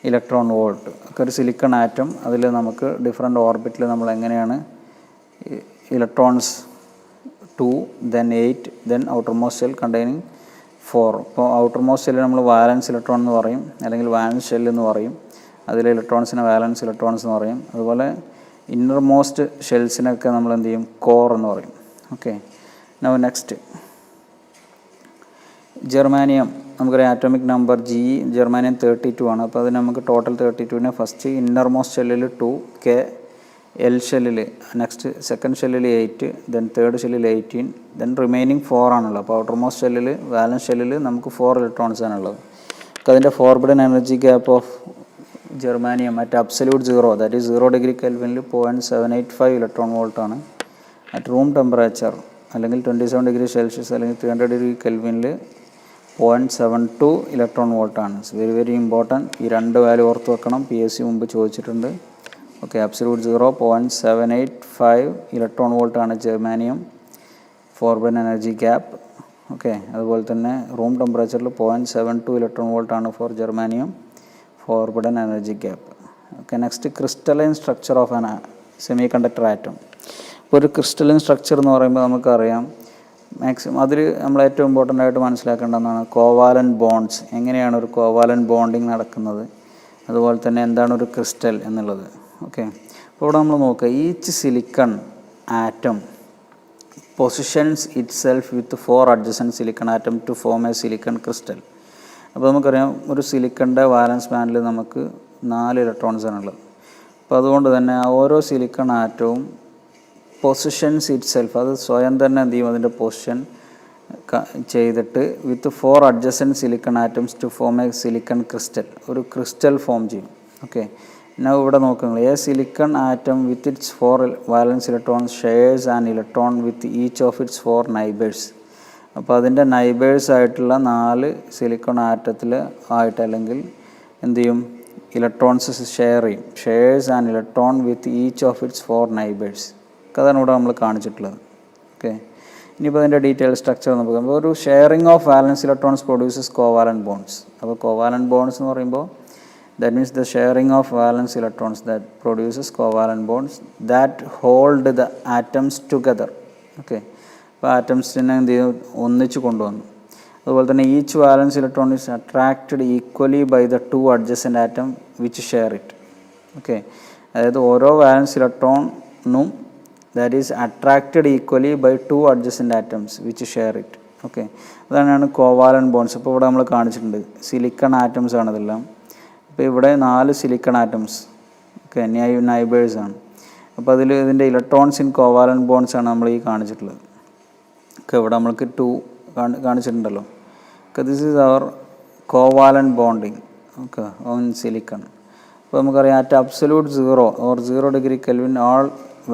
electron volt. Okay ഒരു സിലിക്കൺ ആറ്റം. അതിൽ നമുക്ക് ഡിഫറെൻ്റ് ഓർബിറ്റിൽ നമ്മൾ എങ്ങനെയാണ് electrons 2, then 8, then outer most shell containing 4. ഇപ്പോൾ ഔട്ടർ മോസ്റ്റ് ഷെല്ലിൽ നമ്മൾ വാലൻസ് ഇലക്ട്രോൺ എന്ന് പറയും, അല്ലെങ്കിൽ വാലൻസ് ഷെൽ എന്ന് പറയും. അതിലെ ഇലക്ട്രോൺസിനെ വാലൻസ് ഇലക്ട്രോൺസ് എന്ന് പറയും. അതുപോലെ ഇന്നർ മോസ്റ്റ് ഷെൽസിനൊക്കെ നമ്മൾ എന്ത് ചെയ്യും, കോർ എന്ന് പറയും. Okay, now next germanium. നമുക്കൊരു ആറ്റോമിക് നമ്പർ ജെർമാനിയം 32 ആണ്. അപ്പോൾ അതിന് നമുക്ക് ടോട്ടൽ 32നെ ഫസ്റ്റ് ഇന്നർ മോസ്റ്റ് ഷെല്ലിൽ 2, എൽ ഷെല്ലിൽ നെക്സ്റ്റ് സെക്കൻഡ് ഷെല്ലിൽ 8, ദെൻ തേർഡ് ഷെല്ലിൽ 18, ദെൻ റിമൈനിങ് 4 ആണുള്ളത്. അപ്പോൾ ഔട്ടർ മോസ്റ്റ് ഷെല്ലിൽ വാലൻസ് ഷെല്ലിൽ നമുക്ക് 4 ഇലക്ട്രോൺസ് ആണുള്ളത്. അപ്പോൾ അതിൻ്റെ forbidden energy gap of germanium at absolute 0 that is 0 degree കെൽവിനിൽ 0.785 ഇലക്ട്രോൺ വോൾട്ടാണ്. അറ്റ് റൂം ടെമ്പറേച്ചർ അല്ലെങ്കിൽ 27 ഡിഗ്രി സെൽഷ്യസ് അല്ലെങ്കിൽ 300 ഡിഗ്രി കെൽവിനിൽ 0.72 ഇലക്ട്രോൺ വോൾട്ടാണ്. It's very very important. ഈ രണ്ട് വാല്യൂ ഓർത്ത് വെക്കണം, PSC മുമ്പ് ചോദിച്ചിട്ടുണ്ട്. ഓക്കെ, അബ്സല്യൂട്ട് 0 0.785 ഇലക്ട്രോൺ വോൾട്ടാണ് germanium forbidden energy gap. Okay, അതുപോലെ തന്നെ റൂം ടെമ്പറേച്ചറിൽ 0.72 ഇലക്ട്രോൺ വോൾട്ടാണ് for germanium forbidden energy gap. Okay, next crystalline structure of an semi conductor atom. ഇപ്പോൾ ഒരു ക്രിസ്റ്റലൈൻ സ്ട്രക്ചർ എന്ന് പറയുമ്പോൾ നമുക്കറിയാം മാക്സിമം അതിൽ നമ്മൾ ഏറ്റവും ഇമ്പോർട്ടൻ്റ് ആയിട്ട് മനസ്സിലാക്കേണ്ടതാണ് കോവാലൻ ബോണ്ട്സ്. എങ്ങനെയാണ് ഒരു കോവാലൻ ബോണ്ടിങ് നടക്കുന്നത്, അതുപോലെ തന്നെ എന്താണ് ഒരു ക്രിസ്റ്റൽ എന്നുള്ളത്. ഓക്കെ, അപ്പോൾ ഇവിടെ നമ്മൾ നോക്കുക, each silicon atom positions itself with 4 adjacent silicon atom to form a silicon crystal. അപ്പോൾ നമുക്കറിയാം ഒരു സിലിക്കണിൻ്റെ വാലൻസ് ബാൻഡിൽ നമുക്ക് 4 ഇലക്ട്രോൺസ് ആണുള്ളത്. അപ്പോൾ അതുകൊണ്ട് തന്നെ ഓരോ സിലിക്കൺ ആറ്റവും പൊസിഷൻസ് ഇറ്റ് സെൽഫ്, അത് സ്വയം തന്നെ എന്ത് ചെയ്യും, അതിൻ്റെ പൊസിഷൻ ചെയ്തിട്ട് with 4 adjacent silicon atoms to form a silicon crystal, ഒരു ക്രിസ്റ്റൽ ഫോം ചെയ്യും. ഓക്കെ, ഞാൻ ഇവിടെ നോക്കുന്നത് a silicon atom with its 4 valence electrons shares an electron with each of its 4 neighbours. അപ്പോൾ അതിൻ്റെ നൈബേഴ്സ് ആയിട്ടുള്ള 4 സിലിക്കൺ ആറ്റത്തിൽ ആയിട്ട് അല്ലെങ്കിൽ എന്ത് ചെയ്യും, ഇലക്ട്രോൺസ് ഷെയർ ചെയ്യും. Shares an electron with each of its 4 neighbours. അതാണ് ഇവിടെ നമ്മൾ കാണിച്ചിട്ടുള്ളത്. ഓക്കെ, ഇനിയിപ്പോൾ അതിൻ്റെ ഡീറ്റെയിൽ സ്ട്രക്ചർ നമുക്ക് നോക്കാം. ഒരു sharing of valence electrons produces covalent bonds. അപ്പോൾ കോവാലൻറ്റ് ബോൺസ് എന്ന് പറയുമ്പോൾ that means the sharing of valence electrons that produces covalent bonds that hold the atoms together. Okay, അപ്പോൾ ആറ്റംസിനെ എന്ത് ചെയ്യും, ഒന്നിച്ച് കൊണ്ടുവന്നു. അതുപോലെ തന്നെ each valence electron is attracted equally by the 2 adjacent atom which share it. Okay, അതായത് ഓരോ വാലൻസ് ഇലക്ട്രോണും that is attracted equally by 2 adjacent atoms which share it. Okay, അതാണ് കോവാലൻറ്റ് ബോൺസ്. ഇപ്പോൾ ഇവിടെ നമ്മൾ കാണിച്ചിട്ടുണ്ട് സിലിക്കൺ ആറ്റംസ് ആണ് ഇതെല്ലാം. അപ്പോൾ ഇവിടെ 4 സിലിക്കൺ ആറ്റംസ്, ഓക്കെ, നൈബേഴ്സാണ്. അപ്പോൾ അതിൽ ഇതിൻ്റെ ഇലക്ട്രോൺസ് ഇൻ കോവാലൻറ്റ് ബോൺസ് ആണ് നമ്മൾ ഈ കാണിച്ചിട്ടുള്ളത്. ഓക്കെ, ഇവിടെ നമ്മൾക്ക് 2 കാണിച്ചിട്ടുണ്ടല്ലോ. Okay, this is our covalent bonding, okay, on silicon. അപ്പോൾ നമുക്കറിയാം at absolute 0 or 0 degree Kelvin all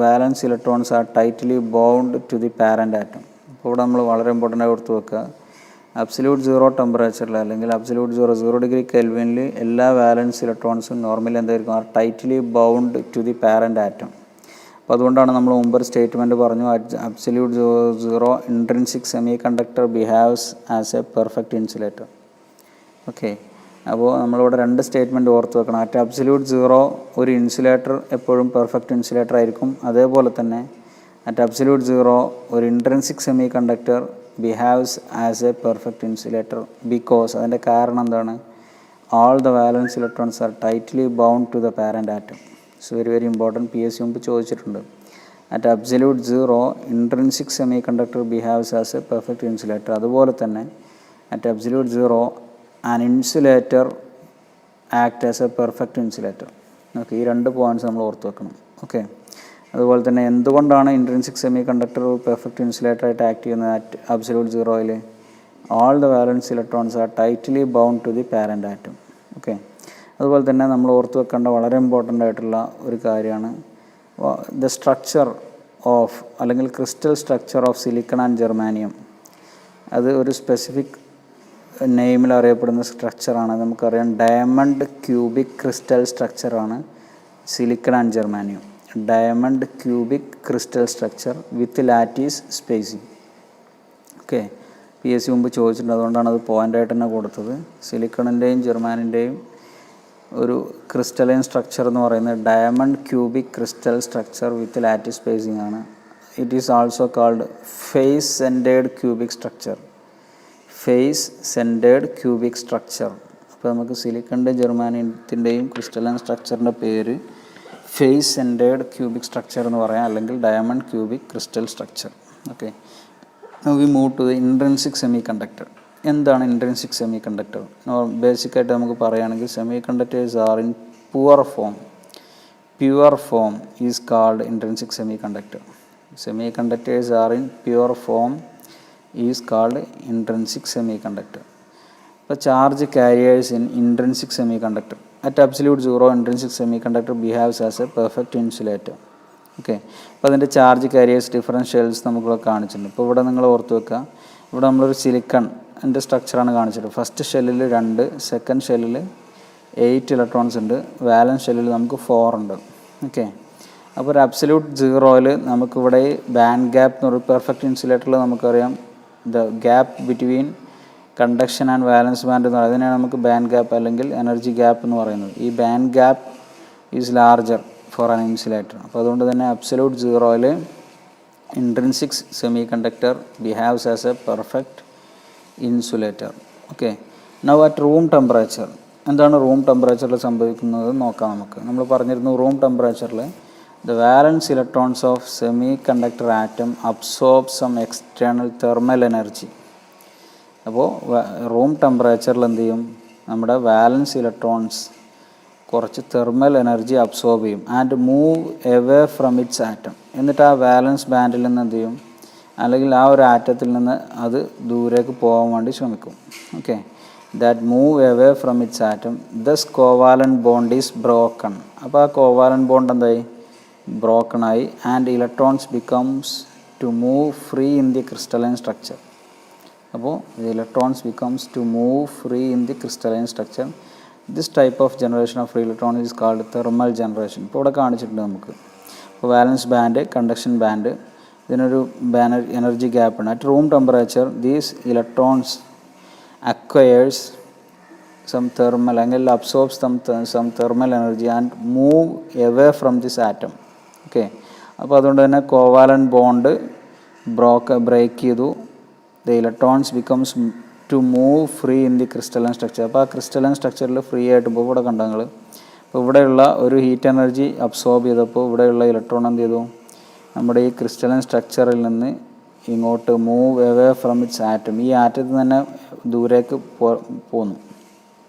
valence electrons are tightly bound to the parent atom. അപ്പോൾ ഇവിടെ നമ്മൾ വളരെ ഇമ്പോർട്ടൻ്റ് ആയി ഓർത്ത് വെക്കുക, അബ്സല്യൂട്ട് 0 ടെമ്പറേച്ചറിൽ അല്ലെങ്കിൽ അബ്സല്യൂട്ട് 0 degree Kelvin എല്ലാ വാലൻസ് ഇലക്ട്രോൺസും നോർമലി എന്തായിരിക്കും, are tightly bound to the parent atom. അപ്പോൾ അതുകൊണ്ടാണ് നമ്മൾ മുമ്പൊരു സ്റ്റേറ്റ്മെൻറ്റ് പറഞ്ഞു, absolute 0 intrinsic semi conductor behaves as a perfect insulator. Okay, അപ്പോൾ നമ്മളിവിടെ 2 സ്റ്റേറ്റ്മെൻറ്റ് ഓർത്ത് വെക്കണം. അറ്റ് അബ്സല്യൂട്ട് 0 ഒരു ഇൻസുലേറ്റർ എപ്പോഴും പെർഫെക്റ്റ് ഇൻസുലേറ്റർ ആയിരിക്കും. അതേപോലെ തന്നെ അറ്റ് അബ്സല്യൂട്ട് 0 ഒരു intrinsic semi conductor behaves as a perfect insulator because അതിൻ്റെ കാരണം എന്താണ്, all the valence electrons are tightly bound to the parent atom. It's very very important. PSC മുമ്പ് ചോദിച്ചിട്ടുണ്ട്. At absolute 0 intrinsic semiconductor behaves as a perfect insulator. അതുപോലെ തന്നെ at absolute 0 an insulator act as a perfect insulator. Okay, ഈ 2 പോയിൻറ്റ്സ് നമ്മൾ ഓർത്ത് വെക്കണം. ഓക്കെ, അതുപോലെ തന്നെ എന്തുകൊണ്ടാണ് intrinsic semi conductor perfect insulator ആയിട്ട് ആക്ട് ചെയ്യുന്നത് അറ്റ് അബ്സല്യൂട്ട് 0-ൽ? all the valence electrons are tightly bound to the parent atom. Okay, അതുപോലെ തന്നെ നമ്മൾ ഓർത്ത് വെക്കേണ്ട വളരെ ഇമ്പോർട്ടൻ്റ് ആയിട്ടുള്ള ഒരു കാര്യമാണ് ദ സ്ട്രക്ചർ ഓഫ് അല്ലെങ്കിൽ crystal structure of silicon and germanium. അത് ഒരു സ്പെസിഫിക് നെയിമിൽ അറിയപ്പെടുന്ന സ്ട്രക്ചറാണ്. നമുക്കറിയാം ഡയമണ്ട് ക്യൂബിക് ക്രിസ്റ്റൽ സ്ട്രക്ചറാണ് silicon and germanium. Diamond cubic crystal structure with lattice spacing. Okay, PSC മുമ്പ് ചോദിച്ചിട്ടുണ്ട്, അതുകൊണ്ടാണ് അത് പോയിൻ്റായിട്ട് തന്നെ കൊടുത്തത്. സിലിക്കണിൻ്റെയും ജെർമാനിൻ്റെയും ഒരു ക്രിസ്റ്റലൈൻ സ്ട്രക്ചർ എന്ന് പറയുന്നത് diamond cubic crystal structure with lattice spacing ആണ്. It is also called face centred cubic structure. Face centred cubic structure. അപ്പോൾ നമുക്ക് സിലിക്കണിൻ്റെ ജെർമാനിയത്തിൻ്റെയും ക്രിസ്റ്റലൈൻ സ്ട്രക്ചറിൻ്റെ പേര് ഫേസ് സെൻറ്റേഡ് ക്യൂബിക് സ്ട്രക്ചർ എന്ന് പറയാം, അല്ലെങ്കിൽ diamond cubic crystal structure. Okay, now we move to the intrinsic semiconductor. എന്താണ് ഇൻട്രിൻസിക് സെമി കണ്ടക്ടർ? ബേസിക്കായിട്ട് നമുക്ക് പറയുകയാണെങ്കിൽ semiconductors are in poor form. Pure form is called intrinsic semi conductor. Semiconductors are in pure form is called intrinsic semi conductor. ഇപ്പോൾ charge carriers in intrinsic semi conductor at absolute 0 intrinsic semi conductor behaves as a perfect insulator. Okay, അപ്പോൾ അതിൻ്റെ ചാർജ് കാരിയേഴ്സ് ഡിഫറൻറ്റ് ഷെൽസ് നമുക്ക് കാണിച്ചിട്ടുണ്ട്. ഇപ്പോൾ ഇവിടെ നിങ്ങൾ ഓർത്ത് വെക്കുക, ഇവിടെ നമ്മളൊരു സിലിക്കണിൻ്റെ സ്ട്രക്ചറാണ് കാണിച്ചത്. ഫസ്റ്റ് ഷെല്ലിൽ 2, സെക്കൻഡ് ഷെല്ലിൽ 8 ഇലക്ട്രോൺസ് ഉണ്ട്, വാലൻസ് ഷെല്ലിൽ നമുക്ക് 4 ഉണ്ട്. ഓക്കെ, അപ്പോൾ ഒരു അബ്സല്യൂട്ട് 0-ൽ നമുക്കിവിടെ ബാൻഡ് ഗ്യാപ്പ് എന്ന് പറയുന്നത് പെർഫെക്റ്റ് ഇൻസുലേറ്ററിൽ നമുക്കറിയാം the gap between conduction and valence band എന്ന് പറയുന്നത്, അതിനാണ് നമുക്ക് ബാൻഡ് ഗ്യാപ്പ് അല്ലെങ്കിൽ എനർജി ഗ്യാപ്പ് എന്ന് പറയുന്നത്. ഈ band gap is larger for an insulator. അപ്പോൾ അതുകൊണ്ട് തന്നെ അബ്സല്യൂട്ട് 0-ൽ intrinsic semi conductor behaves as a perfect insulator. Okay, now at room temperature എന്താണ് റൂം ടെമ്പറേച്ചറിൽ സംഭവിക്കുന്നത് നോക്കാം നമുക്ക്. നമ്മൾ പറഞ്ഞിരുന്നു റൂം ടെമ്പറേച്ചറിൽ the valence electrons of semiconductor atom absorb some external thermal energy. അപ്പോൾ റൂം ടെമ്പറേച്ചറിൽ എന്ത് ചെയ്യും, നമ്മുടെ വാലൻസ് ഇലക്ട്രോൺസ് കുറച്ച് തെർമൽ എനർജി അബ്സോർബ് ചെയ്യും and move away from its atom. എന്നിട്ട് ആ വാലൻസ് ബാൻഡിൽ നിന്ന് എന്ത് ചെയ്യും, അല്ലെങ്കിൽ ആ ഒരു ആറ്റത്തിൽ നിന്ന് അത് ദൂരേക്ക് പോകാൻ വേണ്ടി ശ്രമിക്കും. Okay, that move away from its atom thus covalent bond is broken. അപ്പോൾ ആ കോവാലൻറ്റ് ബോണ്ട് എന്തായി, ബ്രോക്കൺ ആയി. And electrons becomes to move free in the crystalline structure. അപ്പോൾ electrons becomes to move free in the crystalline structure. This type of generation of free electron is called thermal generation. ഇപ്പോൾ ഇവിടെ കാണിച്ചിട്ടുണ്ട് നമുക്ക്. അപ്പോൾ വാലൻസ് ബാൻഡ്, കണ്ടക്ഷൻ ബാൻഡ്, ഇതിനൊരു എനർജി ഗ്യാപ്പ് ഉണ്ട്. At room temperature these electrons acquires some thermal അല്ലെങ്കിൽ absorbs some thermal energy and move away from this atom. Okay, അപ്പോൾ അതുകൊണ്ട് തന്നെ കോവാലൻറ്റ് ബോണ്ട് ബ്രേക്ക് ചെയ്തു. The electrons becomes to move free in the crystalline structure. അപ്പോൾ ആ ക്രിസ്റ്റലൈൻ സ്ട്രക്ചറിൽ ഫ്രീ ആയിട്ട് ഇപ്പോൾ ഇവിടെ കണ്ട നിങ്ങൾ, അപ്പോൾ ഇവിടെയുള്ള ഒരു ഹീറ്റ് എനർജി അബ്സോർബ് ചെയ്തപ്പോൾ ഇവിടെയുള്ള ഇലക്ട്രോൺ എന്ത് ചെയ്തു, നമ്മുടെ ഈ ക്രിസ്റ്റലൈൻ സ്ട്രക്ചറിൽ നിന്ന് ഇങ്ങോട്ട് move away from its atom, ഈ ആറ്റത്തിൽ തന്നെ ദൂരേക്ക് പോന്നു.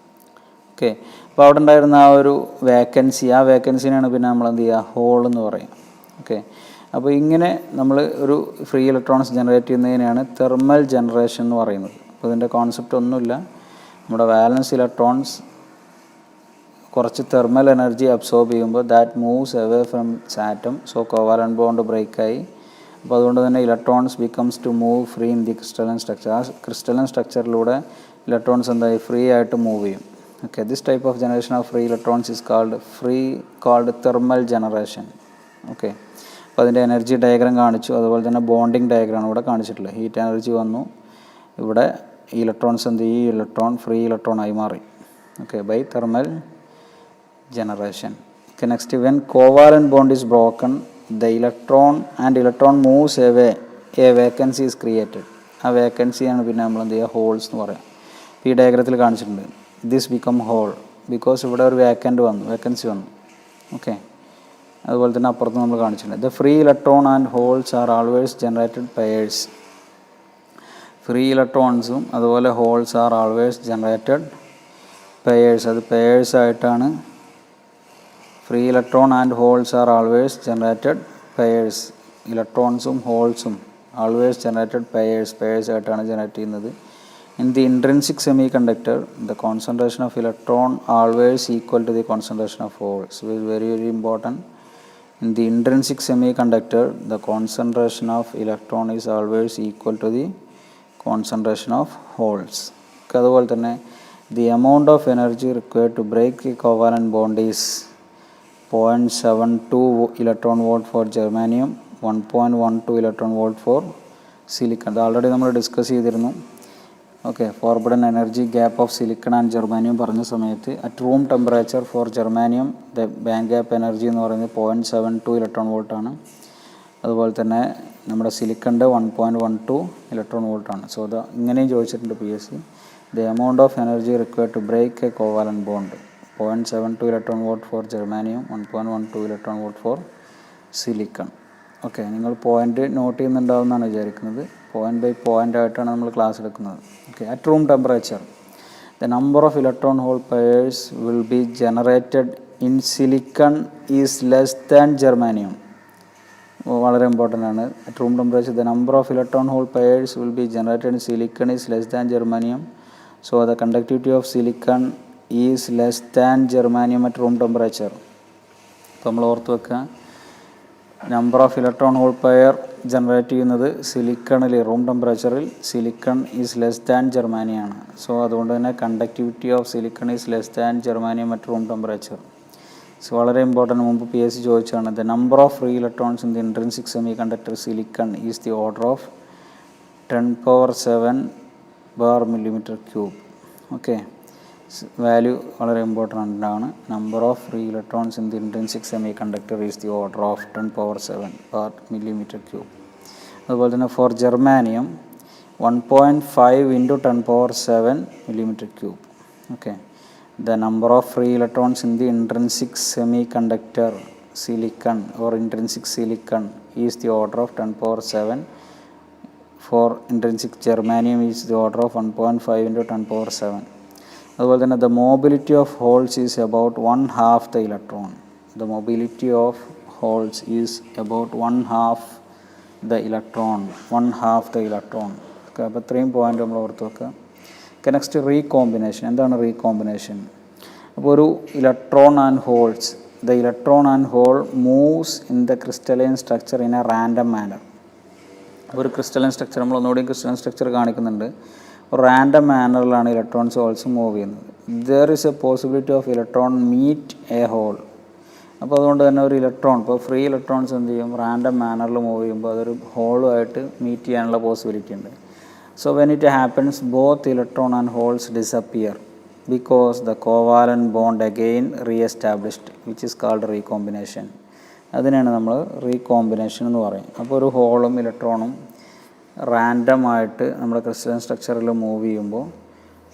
ഓക്കെ, അപ്പോൾ അവിടെ ഉണ്ടായിരുന്ന ആ ഒരു വേക്കൻസി, ആ വേക്കൻസിനാണ് പിന്നെ നമ്മൾ എന്ത് ചെയ്യുക, ഹോൾ എന്ന് പറയും. ഓക്കെ, അപ്പോൾ ഇങ്ങനെ നമ്മൾ ഒരു ഫ്രീ ഇലക്ട്രോൺസ് ജനറേറ്റ് ചെയ്യുന്നതിനാണ് തെർമൽ ജനറേഷൻ എന്ന് പറയുന്നത്. അപ്പോൾ ഇതിൻ്റെ കോൺസെപ്റ്റ് ഒന്നുമില്ല, നമ്മുടെ വാലൻസ് ഇലക്ട്രോൺസ് കുറച്ച് തെർമൽ എനർജി അബ്സോർബ് ചെയ്യുമ്പോൾ that moves away from its atom. So covalent bond ബ്രേക്കായി. അപ്പോൾ അതുകൊണ്ട് തന്നെ electrons becomes to move free in the crystalline structure. ആ ക്രിസ്റ്റലൈൻ സ്ട്രക്ചറിലൂടെ ഇലക്ട്രോൺസ് എന്തായി, ഫ്രീ ആയിട്ട് മൂവ് ചെയ്യും. Okay, this type of generation of free electrons is called thermal generation. Okay, അപ്പോൾ അതിൻ്റെ എനർജി ഡയഗ്രാം കാണിച്ചു. അതുപോലെ തന്നെ ബോണ്ടിങ് ഡയഗ്രാം ഇവിടെ കാണിച്ചിട്ടുള്ളത്. ഹീറ്റ് എനർജി വന്നു, ഇവിടെ ഇലക്ട്രോൺസ് എന്ത് ചെയ്യും, ഈ ഇലക്ട്രോൺ ഫ്രീ ഇലക്ട്രോൺ ആയി മാറി. Okay, by thermal generation. Okay, next, when covalent bond is broken, the electron moves away, a vacancy is created. ആ വേക്കൻസിയാണ് പിന്നെ നമ്മൾ എന്ത് ചെയ്യുക, ഹോൾസ് എന്ന് പറയാം. ഈ ഡയഗ്രത്തിൽ കാണിച്ചിട്ടുണ്ട്. ദിസ് ബിക്കം ഹോൾ ബിക്കോസ് ഇവിടെ ഒരു വേക്കൻസി വന്നു. ഓക്കെ, അതുപോലെ തന്നെ അപ്പുറത്ത് നമ്മൾ കാണിച്ചിട്ടുണ്ട്. The free electron and holes are always generated pairs. Free ഇലക്ട്രോൺസും അതുപോലെ holes are always generated pairs. അത് പെയേഴ്സ് ആയിട്ടാണ്. Free electron and holes are always generated pairs. ഇലക്ട്രോൺസും ഹോൾസും ആൾവേസ് ജനറേറ്റഡ് പെയേഴ്സ് ആയിട്ടാണ് ജനറേറ്റ് ചെയ്യുന്നത്. In the intrinsic semi conductor the concentration of electron always equal to the concentration of holes. It is very very important. In the intrinsic semi conductor the concentration of electron is always equal to the concentration of holes. അതുപോലെ തന്നെ the amount of energy required to break the covalent bond is 0.72 electron volt for germanium, 1.12 electron volt for silicon. അത് ഓൾറെഡി നമ്മൾ ഡിസ്കസ് ചെയ്തിരുന്നു. Okay, forbidden energy gap of silicon and germanium പറഞ്ഞ സമയത്ത് at room temperature for germanium the band gap energy എന്ന് പറയുന്നത് 0.72 ഇലക്ട്രോൺ വോൾട്ടാണ്. അതുപോലെ തന്നെ നമ്മുടെ സിലിക്കണിൻ്റെ 1.12 ഇലക്ട്രോൺ വോൾട്ടാണ്. സോ അത് ഇങ്ങനെയും ചോദിച്ചിട്ടുണ്ട് PSC. The amount of energy required to break a covalent bond 0.72 electron volt for germanium, 1.12 electron volt for silicon. Okay, നിങ്ങൾ പോയിൻ്റ് നോട്ട് ചെയ്യുന്നുണ്ടാവുമെന്നാണ് വിചാരിക്കുന്നത്. പോയിൻ്റ് ബൈ പോയിൻ്റ് ആയിട്ടാണ് നമ്മൾ ക്ലാസ് എടുക്കുന്നത്. Okay, at room temperature the number of electron hole pairs will be generated in silicon is less than germanium. വളരെ ഇമ്പോർട്ടൻ്റ് ആണ്. At room temperature the number of electron hole pairs will be generated in silicon is less than germanium. So the conductivity of silicon is less than germanium at room temperature. അപ്പോൾ നമ്മൾ ഓർത്ത് വെക്കുക, number of electron hole pair generate ചെയ്യുന്നത് സിലിക്കണിൽ റൂം ടെമ്പറേച്ചറിൽ സിലിക്കൺ ഈസ് ലെസ് ദാൻ ജെർമാനിയാണ്. സോ അതുകൊണ്ട് തന്നെ conductivity of silicon is less than germanium at room temperature. So വളരെ ഇമ്പോർട്ടൻറ്റ്, മുമ്പ് PSC ചോദിച്ചാണ്. The number of free electrons in the intrinsic semi conductor silicon is the order of 10⁻⁷ m³. Okay, value വളരെ ഇമ്പോർട്ടൻ്റ് ആണ്. Number of free electrons in the intrinsic semi conductor is the order of 10⁻⁷ m³. അതുപോലെ തന്നെ for germanium 1.5 × 10⁻⁷ m³. Okay, the number of free electrons in the intrinsic semi conductor silicon or intrinsic silicon is the order of 10⁻⁷. For intrinsic germanium is the order of 1.5 × 10⁻⁷. അതുപോലെ തന്നെ the mobility of holes is about 1/2 the electron. The mobility of holes is about 1/2 the electron. 1/2 the electron. Okay, അപ്പോൾ ഇത്രയും പോയിൻ്റ് നമ്മൾ ഓർത്ത് വെക്കുക. Okay, next recombination. എന്താണ് റീകോമ്പിനേഷൻ? അപ്പോൾ ഒരു electron and holes, the electron and hole moves in the crystalline structure in a random manner. ഒരു ക്രിസ്റ്റലൈൻ സ്ട്രക്ചർ, നമ്മൾ ഒന്നുകൂടി ക്രിസ്റ്റലൈൻ സ്ട്രക്ചർ കാണിക്കുന്നുണ്ട്. ഒരു റാൻഡം മാനറിലാണ് ഇലക്ട്രോൺസ് ഹോൾസ് മൂവ് ചെയ്യുന്നത്. There is a possibility of electron meet a hole. അപ്പോൾ അതുകൊണ്ട് തന്നെ ഒരു ഇലക്ട്രോൺ, ഇപ്പോൾ ഫ്രീ ഇലക്ട്രോൺസ് എന്ത് ചെയ്യും, റാൻഡം മാനറിൽ മൂവ് ചെയ്യുമ്പോൾ അതൊരു ഹോളുമായിട്ട് മീറ്റ് ചെയ്യാനുള്ള പോസിബിലിറ്റി ഉണ്ട്. So when it happens both electron and holes disappear because the covalent bond again reestablished which is called recombination. അതിനാണ് നമ്മൾ റീകോമ്പിനേഷൻ എന്ന് പറയും. അപ്പോൾ ഒരു ഹോളും ഇലക്ട്രോണും റാൻഡമായിട്ട് നമ്മുടെ ക്രിസ്റ്റലൈൻ സ്ട്രക്ചറിൽ മൂവ് ചെയ്യുമ്പോൾ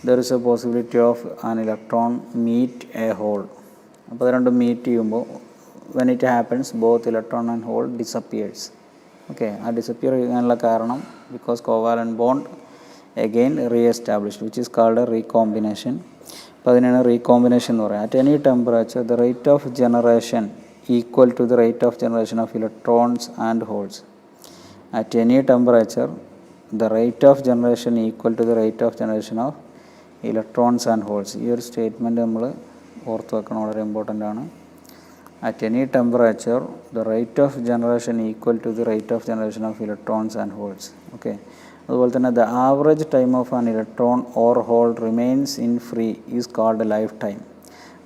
there is a possibility of an electron meet a hole. അപ്പോൾ അത് രണ്ടും മീറ്റ് ചെയ്യുമ്പോൾ when it happens both electron and hole disappears. Okay, ആ ഡിസപ്പിയർ ചെയ്യാനുള്ള കാരണം because covalent bond again reestablished which is called recombination. അപ്പോൾ അതിനാണ് റീകോമ്പിനേഷൻ എന്ന് പറയുന്നത്. At any temperature the rate of generation equal to the rate of generation of electrons and holes. At any temperature, the rate of generation equal to the rate of generation of electrons and holes. ഈ ഒരു സ്റ്റേറ്റ്മെൻറ്റ് നമ്മൾ ഓർത്ത് വെക്കണം, വളരെ ഇമ്പോർട്ടൻ്റ് ആണ്. At any temperature, the rate of generation equal to the rate of generation of electrons and holes. Okay. അതുപോലെ തന്നെ the average time of an electron or hole remains in free is called life time.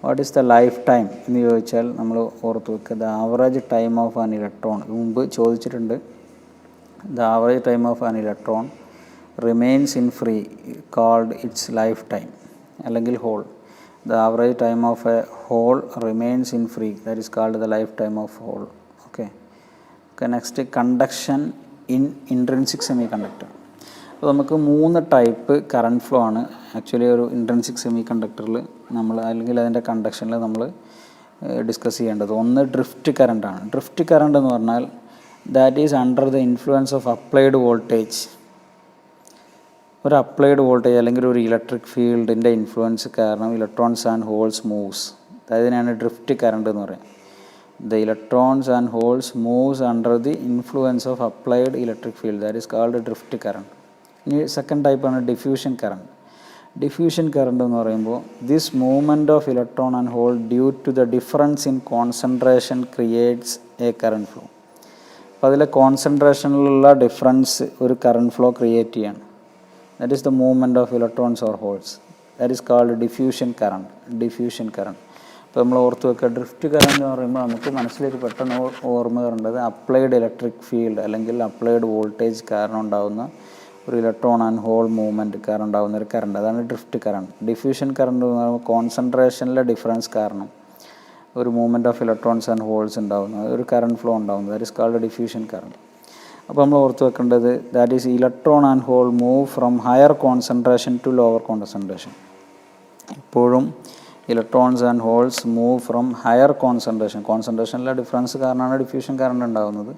What is the life time എന്ന് ചോദിച്ചാൽ നമ്മൾ ഓർത്ത് വെക്കുക the average time of an electron. മുമ്പ് ചോദിച്ചിട്ടുണ്ട്. The average time of an electron remains in free called its life time, അല്ലെങ്കിൽ hole. The average time of a hole remains in free, that is called the life time of hole. Okay. Next conduction in intrinsic semi conductor. അപ്പോൾ നമുക്ക് 3 ടൈപ്പ് കറണ്ട് ഫ്ലോ ആണ് ആക്ച്വലി ഒരു ഇൻട്രിൻസിക് സെമി കണ്ടക്ടറിൽ നമ്മൾ, അല്ലെങ്കിൽ അതിൻ്റെ കണ്ടക്ഷനിൽ നമ്മൾ ഡിസ്കസ് ചെയ്യേണ്ടത്. ഒന്ന് ഡ്രിഫ്റ്റ് കറണ്ടാണ്. ഡ്രിഫ്റ്റ് കറണ്ട് എന്ന് പറഞ്ഞാൽ that is under the influence of applied voltage. ഒരു അപ്ലൈഡ് വോൾട്ടേജ് അല്ലെങ്കിൽ ഒരു ഇലക്ട്രിക് ഫീൽഡിൻ്റെ ഇൻഫ്ലുവൻസ് കാരണം ഇലക്ട്രോൺസ് ആൻഡ് ഹോൾസ് മൂവ്സ്, അതിനാണ് ഡ്രിഫ്റ്റ് കറണ്ട് എന്ന് പറയുന്നത്. The electrons and holes moves under the influence of applied electric field, that is called drift current. ഇനി സെക്കൻഡ് ടൈപ്പാണ് ഡിഫ്യൂഷൻ കറണ്ട്. ഡിഫ്യൂഷൻ കറണ്ട് എന്ന് പറയുമ്പോൾ this movement of electron and hole due to the difference in concentration creates A current flow. അപ്പോൾ അതിലെ കോൺസെൻട്രേഷനിലുള്ള ഡിഫറൻസ് ഒരു കറണ്ട് ഫ്ലോ ക്രിയേറ്റ് ചെയ്യാണ്. That is the movement of electrons or holes, that is called diffusion current. Diffusion current. അപ്പോൾ നമ്മൾ ഓർത്ത് വെക്കുക, ഡ്രിഫ്റ്റ് കറണ്ട് എന്ന് പറയുമ്പോൾ നമുക്ക് മനസ്സിലേക്ക് പെട്ടെന്ന് ഓർമ്മ വരേണ്ടത് അപ്ലൈഡ് ഇലക്ട്രിക് ഫീൽഡ് അല്ലെങ്കിൽ അപ്ലൈഡ് വോൾട്ടേജ് കാരണം ഉണ്ടാകുന്ന ഒരു ഇലക്ട്രോൺ ആൻഡ് ഹോൾ മൂവ്മെൻറ്റ് കാരണം ഉണ്ടാകുന്ന ഒരു കറണ്ട്, അതാണ് ഡ്രിഫ്റ്റ് കറണ്ട്. ഡിഫ്യൂഷൻ കറണ്ട് എന്ന് പറയുമ്പോൾ കോൺസെൻട്രേഷനിലെ ഡിഫറൻസ് കാരണം ഒരു movement of electrons and holes ഉണ്ടാകുന്നത്, ഒരു കറണ്ട് ഫ്ലോ ഉണ്ടാകുന്നത്, that is called diffusion current. അപ്പോൾ നമ്മൾ ഓർത്ത് വെക്കേണ്ടത് that is electron and hole move from higher concentration to lower concentration. ഇപ്പോഴും electrons and holes move from higher കോൺസെൻട്രേഷനിലെ ഡിഫറൻസ് കാരണമാണ് ഡിഫ്യൂഷൻ കറണ്ട് ഉണ്ടാകുന്നത്.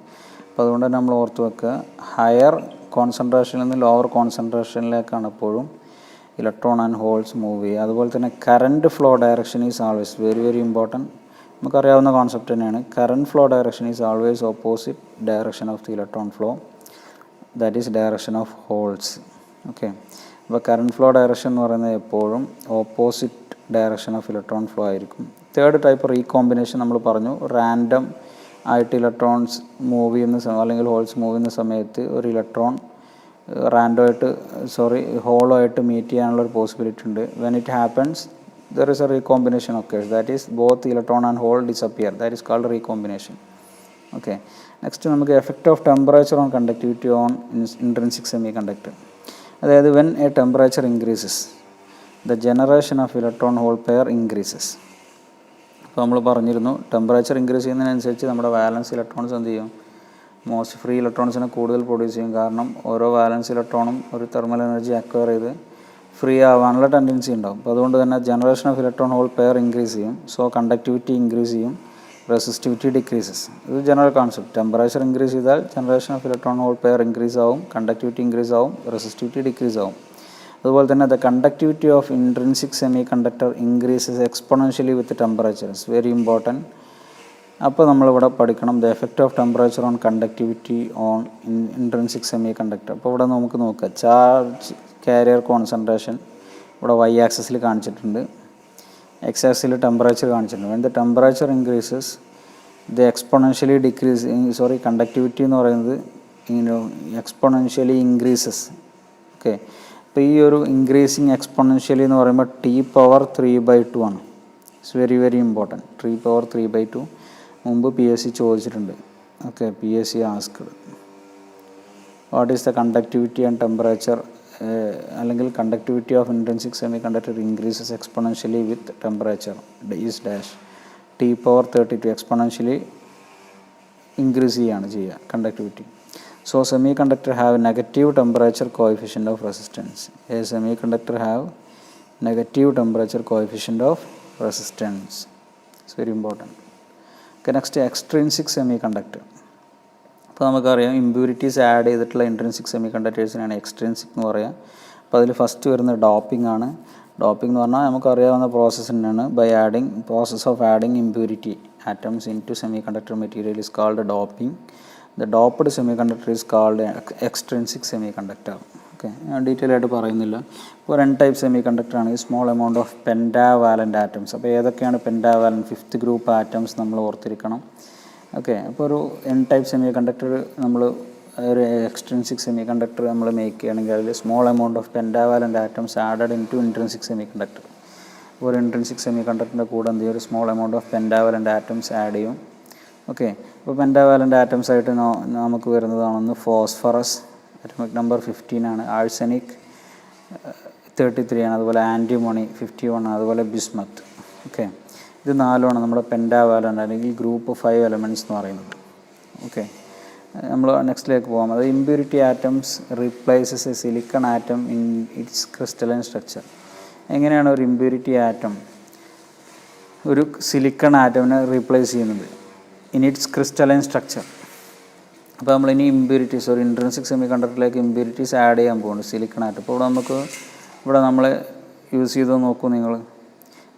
അപ്പോൾ അതുകൊണ്ട് തന്നെ നമ്മൾ ഓർത്ത് വെക്കുക, ഹയർ കോൺസെൻട്രേഷനിൽ നിന്ന് ലോവർ കോൺസെൻട്രേഷനിലേക്കാണ് എപ്പോഴും ഇലക്ട്രോൺ ആൻഡ് ഹോൾസ് മൂവ് ചെയ്യുക. അതുപോലെ തന്നെ current flow direction is always very very important. നമുക്കറിയാവുന്ന കോൺസെപ്റ്റ് തന്നെയാണ്. Current flow direction is always opposite direction of the electron flow, that is direction of holes. Okay. അപ്പോൾ കറണ്ട് ഫ്ലോ ഡയറക്ഷൻ എന്ന് പറയുന്നത് എപ്പോഴും opposite direction of electron flow ആയിരിക്കും. തേർഡ് ടൈപ്പ് റീകോമ്പിനേഷൻ നമ്മൾ പറഞ്ഞു. റാൻഡം ആയിട്ട് ഇലക്ട്രോൺസ് മൂവ് ചെയ്യുന്ന അല്ലെങ്കിൽ ഹോൾസ് മൂവ് ചെയ്യുന്ന സമയത്ത് ഒരു ഇലക്ട്രോൺ ഹോളുമായിട്ട് മീറ്റ് ചെയ്യാനുള്ള ഒരു പോസിബിലിറ്റി ഉണ്ട്. When it happens there is A recombination occurs, that is both electron and hole disappear, that is called recombination. Okay. Next നമുക്ക് effect of temperature on conductivity on intrinsic semi conductor. അതായത് when a temperature increases the generation of electron hole pair increases. അപ്പോൾ നമ്മൾ പറഞ്ഞിരുന്നു, ടെമ്പറേച്ചർ ഇൻക്രീസ് ചെയ്യുന്നതിനനുസരിച്ച് നമ്മുടെ വാലൻസ് ഇലക്ട്രോൺസ് എന്ത് ചെയ്യും, മോസ്റ്റ് ഫ്രീ ഇലക്ട്രോൺസിനെ കൂടുതൽ പ്രൊഡ്യൂസ് ചെയ്യും. കാരണം ഓരോ വാലൻസ് ഇലക്ട്രോണും ഒരു തെർമൽ എനർജി അക്വയർ ചെയ്ത് ഫ്രീ ആവാനുള്ള ടെൻഡൻസി ഉണ്ടാവും. അപ്പോൾ അതുകൊണ്ട് തന്നെ generation of electron hole pair increase ചെയ്യും. സോ കണ്ടക്ടിവിറ്റി ഇൻക്രീസ് ചെയ്യും, റെസിസ്റ്റിവിറ്റി ഡിക്രീസസ്. ഇത് ജനറൽ കോൺസെപ്റ്റ്. ടെമ്പറേച്ചർ ഇൻക്രീസ് ചെയ്താൽ generation of electron hole pair increase ആവും, കണ്ടക്ടിവിറ്റി ഇൻക്രീസ് ആവും, റെസിസ്റ്റിവിറ്റി ഡിക്രീസ് ആവും. അതുപോലെ തന്നെ the conductivity of intrinsic semi conductor increases exponentially with temperatures. Very important. അപ്പോൾ നമ്മളിവിടെ പഠിക്കണം the effect of temperature on conductivity on intrinsic semi conductor. അപ്പോൾ ഇവിടെ നമുക്ക് നോക്കാം ചാർജ് കാരിയർ കോൺസെൻട്രേഷൻ ഇവിടെ വൈ ആക്സിസിൽ കാണിച്ചിട്ടുണ്ട്, എക്സ് ആക്സിസിൽ ടെമ്പറേച്ചർ കാണിച്ചിട്ടുണ്ട്. When the temperature increases the exponentially decrease conductivity എന്ന് പറയുന്നത് എക്സ്പൊണൻഷ്യലി ഇൻക്രീസസ്. ഓക്കെ, അപ്പോൾ ഈ ഒരു ഇൻക്രീസിങ് എക്സ്പൊണൻഷ്യലി എന്ന് പറയുമ്പോൾ T⁻3/2 ആണ്. It's very very important. T⁻3/2 മുമ്പ് PSC ചോദിച്ചിട്ടുണ്ട്. Okay, PSC asked what is the conductivity and temperature അല്ലെങ്കിൽ conductivity of intrinsic semi conductor increases exponentially with temperature is dash. T⁻32 exponentially increase ചെയ്യുകയാണ് ചെയ്യുക conductivity. So semiconductor have negative temperature coefficient of resistance. A semiconductor have negative temperature coefficient of resistance. It's very important. Okay, next extrinsic semiconductor. അപ്പോൾ നമുക്കറിയാം ഇമ്പ്യൂരിറ്റീസ് ആഡ് ചെയ്തിട്ടുള്ള ഇൻട്രിൻസിക് സെമി കണ്ടക്ടേഴ്സിനാണ് എക്സ്ട്രിൻസിക് എന്ന് പറയുക. അപ്പോൾ അതിൽ ഫസ്റ്റ് വരുന്നത് ഡോപ്പിംഗ് ആണ്. ഡോപ്പിംഗ് എന്ന് പറഞ്ഞാൽ നമുക്കറിയാവുന്ന പ്രോസസ്സ് തന്നെയാണ്. Process of adding impurity atoms into semi conductor material is called doping. The doped semiconductor is called extrinsic semiconductor. Okay, ഞാൻ ഡീറ്റെയിൽ ആയിട്ട് പറയുന്നില്ല. ഇപ്പോൾ N ടൈപ്പ് സെമി കണ്ടക്ടർ ആണ്. Small amount of pentavalent atoms. അപ്പോൾ ഏതൊക്കെയാണ് പെൻഡാവാലൻ്റ്? 5th ഗ്രൂപ്പ് ആറ്റംസ് നമ്മൾ ഓർത്തിരിക്കണം. ഓക്കെ, അപ്പോൾ ഒരു N ടൈപ്പ് സെമി കണ്ടക്ടർ നമ്മൾ ഒരു എക്സ്ട്രിൻസിക് സെമി കണ്ടക്ടർ നമ്മൾ മേക്ക് ചെയ്യുകയാണെങ്കിൽ അതിൽ small amount of pentavalent atoms added into intrinsic semi conductor. ഒരു ഇൻട്രിൻസിക് സെമി കണ്ടക്ടറിൻ്റെ കൂടെ എന്ത് ചെയ്യും? ഒരു small amount of pentavalent atoms add ചെയ്യും. ഓക്കെ, അപ്പോൾ പെൻഡാവാലൻ്റ് ആറ്റംസ് ആയിട്ട് നമുക്ക് വരുന്നതാണെന്ന് ഫോസ്ഫറസ്, അറ്റോമിക് നമ്പർ 15 ആണ്. ആഴ്സനിക് 33 ആണ്. അതുപോലെ ആൻറ്റിമണി 51 ആണ്. അതുപോലെ ബിസ്മത്ത്. ഓക്കെ, ഇത് 4ആണ് നമ്മുടെ പെൻഡാവാലൻ്റ് അല്ലെങ്കിൽ ഗ്രൂപ്പ് 5 എലമെൻറ്റ്സ് എന്ന് പറയുന്നത്. ഓക്കെ, നമ്മൾ നെക്സ്റ്റിലേക്ക് പോകാം. അത് impurity atoms replaces a silicon atom in its crystalline structure. എങ്ങനെയാണ് ഒരു ഇമ്പ്യൂരിറ്റി ആറ്റം ഒരു സിലിക്കൺ ആറ്റമിനെ റീപ്ലേസ് ചെയ്യുന്നത്? In its crystalline structure. അപ്പോൾ നമ്മളിനി ഇമ്പ്യൂരിറ്റീസ് ഒരു ഇൻട്രിൻസിക് സെമി കണ്ടക്ടറിലേക്ക് ഇമ്പ്യൂരിറ്റീസ് ആഡ് ചെയ്യാൻ പോകുന്നു സിലിക്കൺ ആറ്റം. അപ്പോൾ ഇവിടെ നമ്മൾ യൂസ് ചെയ്ത് നോക്കൂ നിങ്ങൾ.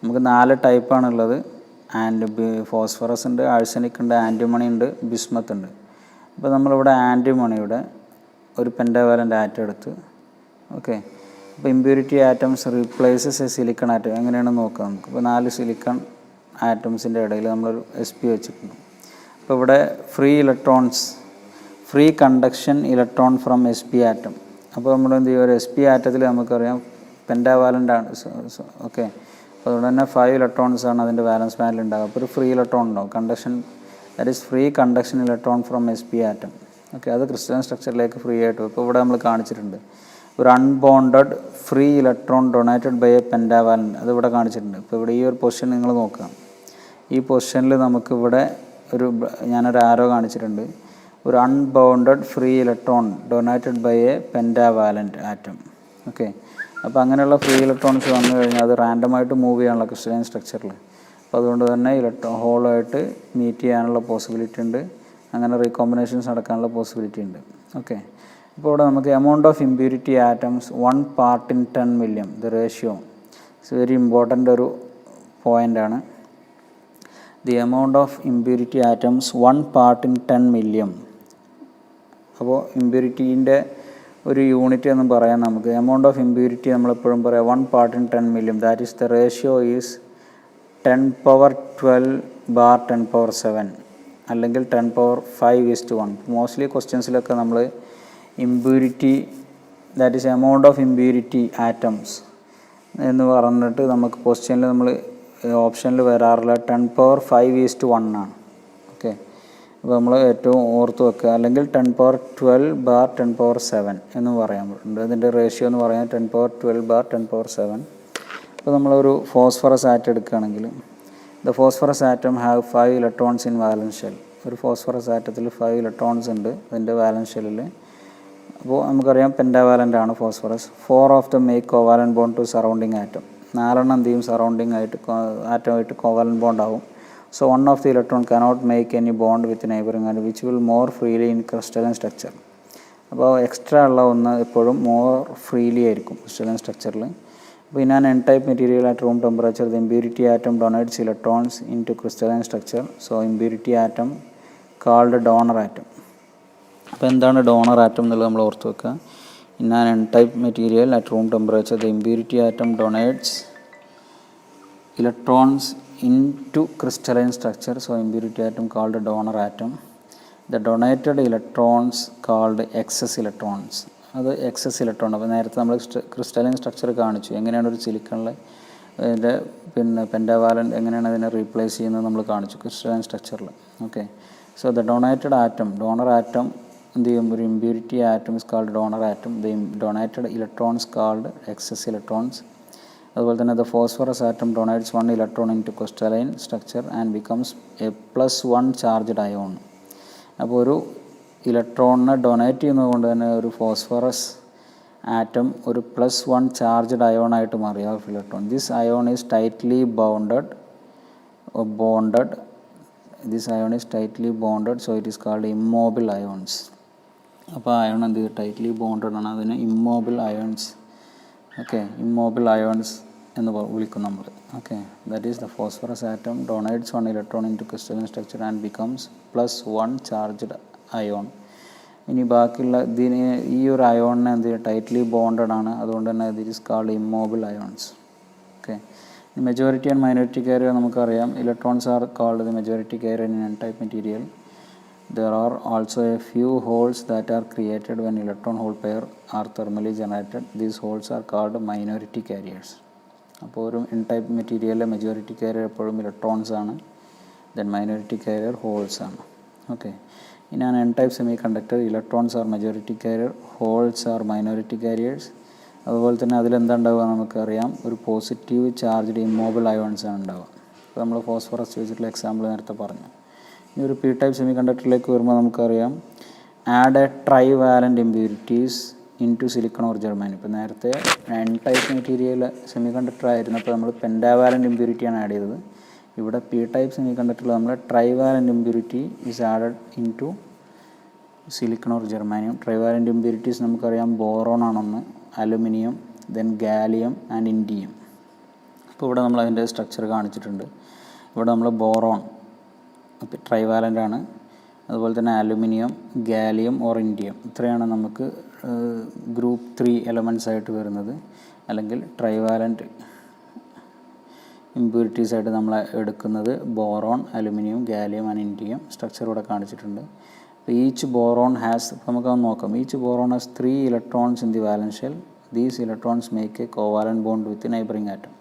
നമുക്ക് 4 ടൈപ്പാണുള്ളത്. ഫോസ്ഫറസ് ഉണ്ട്, ആഴ്സനിക് ഉണ്ട്, ആൻറ്റിമണി ഉണ്ട്, ബിസ്മത്ത് ഉണ്ട്. അപ്പോൾ നമ്മളിവിടെ ആൻറ്റിമണിയുടെ ഒരു പെൻഡാവാലൻ്റ് ആറ്റം എടുത്ത്. ഓക്കെ, അപ്പോൾ impurity atoms replaces a silicon atom എങ്ങനെയാണെന്ന് നോക്കാം നമുക്ക്. ഇപ്പോൾ 4 സിലിക്കൺ ആറ്റംസിൻ്റെ ഇടയിൽ നമ്മളൊരു SP വെച്ചിട്ടുണ്ട്. അപ്പോൾ ഇവിടെ free conduction electron from SP atom. അപ്പോൾ നമ്മൾ എന്ത് ചെയ്യും? ഒരു SP ആറ്റത്തിൽ നമുക്കറിയാം പെൻഡാവാലൻ്റ് ആണ്. ഓക്കെ, അപ്പോൾ അതുകൊണ്ട് തന്നെ 5 ഇലക്ട്രോൺസ് ആണ് അതിൻ്റെ വാലൻസ് ബാൻഡിൽ ഉണ്ടാകുക. അപ്പോൾ ഒരു ഫ്രീ ഇലക്ട്രോൺ ഉണ്ടാവും. That is free conduction electron from SP atom. Okay, അത് ക്രിസ്റ്റലൈൻ സ്ട്രക്ചറിലേക്ക് ഫ്രീ ആയിട്ട് വരും. ഇപ്പോൾ ഇവിടെ നമ്മൾ കാണിച്ചിട്ടുണ്ട് ഒരു unbonded free electron donated by a pentavalent. അത് ഇവിടെ കാണിച്ചിട്ടുണ്ട്. ഇപ്പോൾ ഇവിടെ ഈ ഒരു പൊസിഷൻ നിങ്ങൾ നോക്കുക. ഈ പൊസിഷനിൽ നമുക്കിവിടെ ഞാനൊരു ആരോ കാണിച്ചിട്ടുണ്ട്. ഒരു unbounded free electron donated by a pentavalent atom. Okay, അപ്പോൾ അങ്ങനെയുള്ള ഫ്രീ ഇലക്ട്രോൺസ് വന്നു കഴിഞ്ഞാൽ അത് റാൻഡമായിട്ട് മൂവ് ചെയ്യാനുള്ള ക്രിസ്റ്റലൈൻ സ്ട്രക്ചറിൽ. അപ്പോൾ അതുകൊണ്ട് തന്നെ ഹോളായിട്ട് മീറ്റ് ചെയ്യാനുള്ള പോസിബിലിറ്റി ഉണ്ട്. അങ്ങനെ റീകോമ്പിനേഷൻസ് നടക്കാനുള്ള പോസിബിലിറ്റി ഉണ്ട്. ഓക്കെ, ഇപ്പോൾ ഇവിടെ നമുക്ക് amount of impurity atoms 1 part in 10 million. The ratio it's very important ഒരു പോയിൻ്റാണ്. The amount of impurity atoms 1 part in 10 million. അപ്പോൾ ഇമ്പ്യൂരിറ്റീൻ്റെ ഒരു യൂണിറ്റ് എന്ന് പറയാൻ നമുക്ക് എമൗണ്ട് ഓഫ് ഇമ്പ്യൂരിറ്റി നമ്മളെപ്പോഴും പറയാം 1 part in 10 million. That is the ratio is 10^12/10^7 അല്ലെങ്കിൽ 10^5:1. മോസ്റ്റ്ലി ക്വസ്റ്റ്യൻസിലൊക്കെ നമ്മൾ impurity that is amount of impurity atoms എന്ന് പറഞ്ഞിട്ട് നമുക്ക് ക്വസ്റ്റ്യനിൽ നമ്മൾ ഓപ്ഷനിൽ വരാറില്ല 10^5:1 ആണ്. ഓക്കെ, അപ്പോൾ നമ്മൾ ഏറ്റവും ഓർത്ത് വെക്കുക. അല്ലെങ്കിൽ 10^12/10^7 എന്ന് പറയാൻ പറ്റുന്നുണ്ട്. അതിൻ്റെ റേഷ്യോ എന്ന് പറയാൻ 10^12/10^7. അപ്പോൾ നമ്മളൊരു ഫോസ്ഫറസ് ആറ്റം എടുക്കുകയാണെങ്കിൽ the phosphorus atom have 5 electrons in valence shell. ഒരു ഫോസ്ഫറസ് ആറ്റത്തിൽ 5 ഇലക്ട്രോൺസ് ഉണ്ട് അതിൻ്റെ വാലൻസ് ഷെല്ലിൽ. അപ്പോൾ നമുക്കറിയാം പെൻഡാവാലൻ്റ് ആണ് phosphorus. 4 of the make covalent bond to surrounding atom. 4 എന്ത് ചെയ്യും? സറൗണ്ടിങ് ആയിട്ട് ആറ്റമായിട്ട് കോവാലൻ്റ് ബോണ്ട് ആവും. So 1 of the electron cannot make any bond with neighbouring atom which will more freely in crystalline structure. അപ്പോൾ എക്സ്ട്രാ ഉള്ള ഒന്ന് എപ്പോഴും മോർ ഫ്രീലി ആയിരിക്കും ക്രിസ്റ്റലൈൻ സ്ട്രക്ചറിൽ. അപ്പോൾ in an N type material at room temperature the impurity atom donates electrons into crystalline structure. So impurity atom called donor atom. അപ്പോൾ എന്താണ് ഡോണർ ആറ്റം എന്നുള്ളത് നമ്മൾ ഓർത്ത് വെക്കുക. In an N type material at room temperature the impurity atom donates electrons into crystalline structure. So impurity atom called donor atom. The donated electrons called excess electrons. അത് എക്സസ് ഇലക്ട്രോൺ. അപ്പോൾ നേരത്തെ നമ്മൾ ക്രിസ്റ്റലൈൻ സ്ട്രക്ചർ കാണിച്ചു, എങ്ങനെയാണ് ഒരു സിലിക്കണിൽ അതിൻ്റെ പെൻഡാവാലൻ എങ്ങനെയാണ് അതിനെ റീപ്ലേസ് ചെയ്യുന്നത് നമ്മൾ കാണിച്ചു ക്രിസ്റ്റലൈൻ സ്ട്രക്ചറിൽ. Okay, so the donated atom, donor atom എന്ത് ചെയ്യും, ഒരു impurity atom is called donor atom. The donated electrons called excess electrons. അതുപോലെ തന്നെ the phosphorus atom donates 1 electron into crystalline structure and becomes a +1 charged ion. അപ്പോൾ ഒരു ഇലക്ട്രോണിനെ ഡൊണേറ്റ് ചെയ്യുന്നത് കൊണ്ട് തന്നെ ഒരു ഫോസ്ഫറസ് ആറ്റം ഒരു +1 ചാർജ്ഡ് അയോൺ ആയിട്ട് മാറി of electron. This ion is tightly bonded. This ion is tightly bonded, so it is called immobile ions. അപ്പോൾ അയോൺ എന്ത് ടൈറ്റ്ലി ബോണ്ടഡ് ആണ്, അതിന് immobile ions. Okay, immobile ions എന്ന് വിളിക്കും നമ്മൾ. Okay, that is the phosphorus atom donates 1 electron into crystalline structure and becomes +1 charged ion. ഇനി ബാക്കിയുള്ള ഇതിന് ഈ ഒരു അയോണിനെ എന്ത് ചെയ്യുക, ടൈറ്റ്ലി ബോണ്ടഡ് ആണ്, അതുകൊണ്ട് തന്നെ this is called immobile ions. Okay, majority and minority carrier നമുക്കറിയാം. Electrons are called the majority carrier in N type material. There are also a few holes that are created when electron hole pair are thermally generated. These holes are called minority carriers. അപ്പോൾ ഒരു എൻ ടൈപ്പ് മെറ്റീരിയലിലെ മെജോറിറ്റി കാരിയർ എപ്പോഴും ഇലക്ട്രോൺസ് ആണ്, ദെൻ മൈനോറിറ്റി കാരിയർ ഹോൾസ് ആണ്. Okay, in an N type semi conductor electrons are majority carrier, holes are minority carriers. അതുപോലെ തന്നെ അതിലെന്താ ഉണ്ടാവുക നമുക്കറിയാം, ഒരു പോസിറ്റീവ് ചാർജ്ഡ് ഇമ്മോബിൾ അയോൺസ് ആണ് ഉണ്ടാവുക. അപ്പോൾ നമ്മൾ ഫോസ്ഫറസ് വെച്ചിട്ടുള്ള എക്സാമ്പിൾ നേരത്തെ പറഞ്ഞു. ഈ ഒരു പി ടൈപ്പ് സെമി കണ്ടക്ടറിലേക്ക് വരുമ്പോൾ നമുക്കറിയാം, add a trivalent impurities into silicon or germanium. ഇപ്പോൾ നേരത്തെ N type material semiconductor ആയിരുന്നപ്പോൾ നമ്മൾ പെൻഡാവാലൻ്റ് ഇമ്പ്യൂരിറ്റിയാണ് ആഡ് ചെയ്തത്. ഇവിടെ പി ടൈപ്പ് സെമി കണ്ടക്ടറിൽ നമ്മൾ trivalent impurity is added into silicon or germanium. Trivalent impurities നമുക്കറിയാം, ബോറോൺ ആണെന്ന്, aluminium, then gallium and indium. അപ്പോൾ ഇവിടെ നമ്മൾ അതിൻ്റെ സ്ട്രക്ചർ കാണിച്ചിട്ടുണ്ട്. ഇവിടെ നമ്മൾ ബോറോൺ ട്രൈവാലൻ്റ് ആണ്, അതുപോലെ തന്നെ അലുമിനിയം, ഗാലിയം ഓർ ഇൻഡിയം, ഇത്രയാണ് നമുക്ക് ഗ്രൂപ്പ് 3 എലമെൻറ്റ്സ് ആയിട്ട് വരുന്നത്, അല്ലെങ്കിൽ ട്രൈവാലൻ്റ് ഇമ്പ്യൂരിറ്റീസ് ആയിട്ട് നമ്മൾ എടുക്കുന്നത് boron, aluminium, gallium and indium. Structure ഇവിടെ കാണിച്ചിട്ടുണ്ട്. അപ്പോൾ ഈച്ച് ബോറോൺ ഹാസ്, നമുക്കത് നോക്കാം, each boron has 3 electrons in the വാലൻസ് shell. These electrons make A covalent bond with neighbouring atom.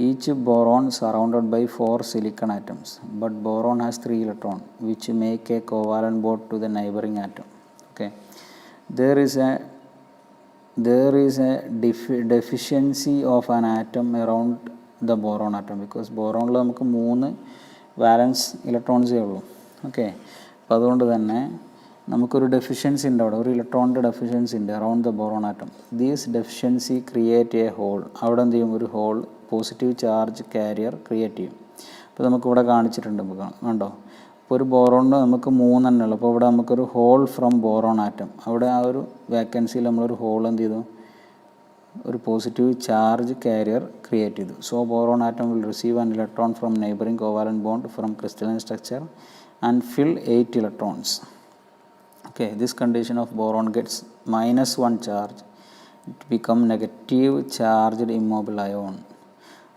Each boron surrounded by 4 silicon atoms, but boron has 3 electrons, which make a covalent bond to the neighboring atom. Okay, there is a deficiency of an atom around the boron atom, because boronൽ നമുക്ക് 3 വാലൻസ് ഇലക്ട്രോൺസേ ഉള്ളൂ. ഓക്കെ, അപ്പോൾ അതുകൊണ്ട് തന്നെ നമുക്കൊരു ഡെഫിഷ്യൻസി ഉണ്ട്, അവിടെ ഒരു ഇലക്ട്രോണിൻ്റെ ഡെഫിഷ്യൻസി ഉണ്ട് around the boron atom. These deficiency create a hole. അവിടെ എന്ത് ചെയ്യും, ഒരു hole positive charge carrier create ചെയ്യും. അപ്പോൾ നമുക്കിവിടെ കാണിച്ചിട്ടുണ്ട്, കണ്ടോ. ഇപ്പോൾ ഒരു ബോറോണിന് നമുക്ക് 3 തന്നെ ഉള്ളൂ. അപ്പോൾ ഇവിടെ നമുക്കൊരു ഹോൾ ഫ്രം ബോറോൺ ആറ്റം, അവിടെ ആ ഒരു വേക്കൻസിയിൽ നമ്മളൊരു ഹോൾ എന്ത് ചെയ്തു, ഒരു പോസിറ്റീവ് ചാർജ് കാരിയർ ക്രിയേറ്റ് ചെയ്തു. So boron atom will receive an electron from neighbouring covalent bond from crystalline structure and fill 8 electrons. Okay, this condition of boron gets -1 charge, it become negative charged immobile ion.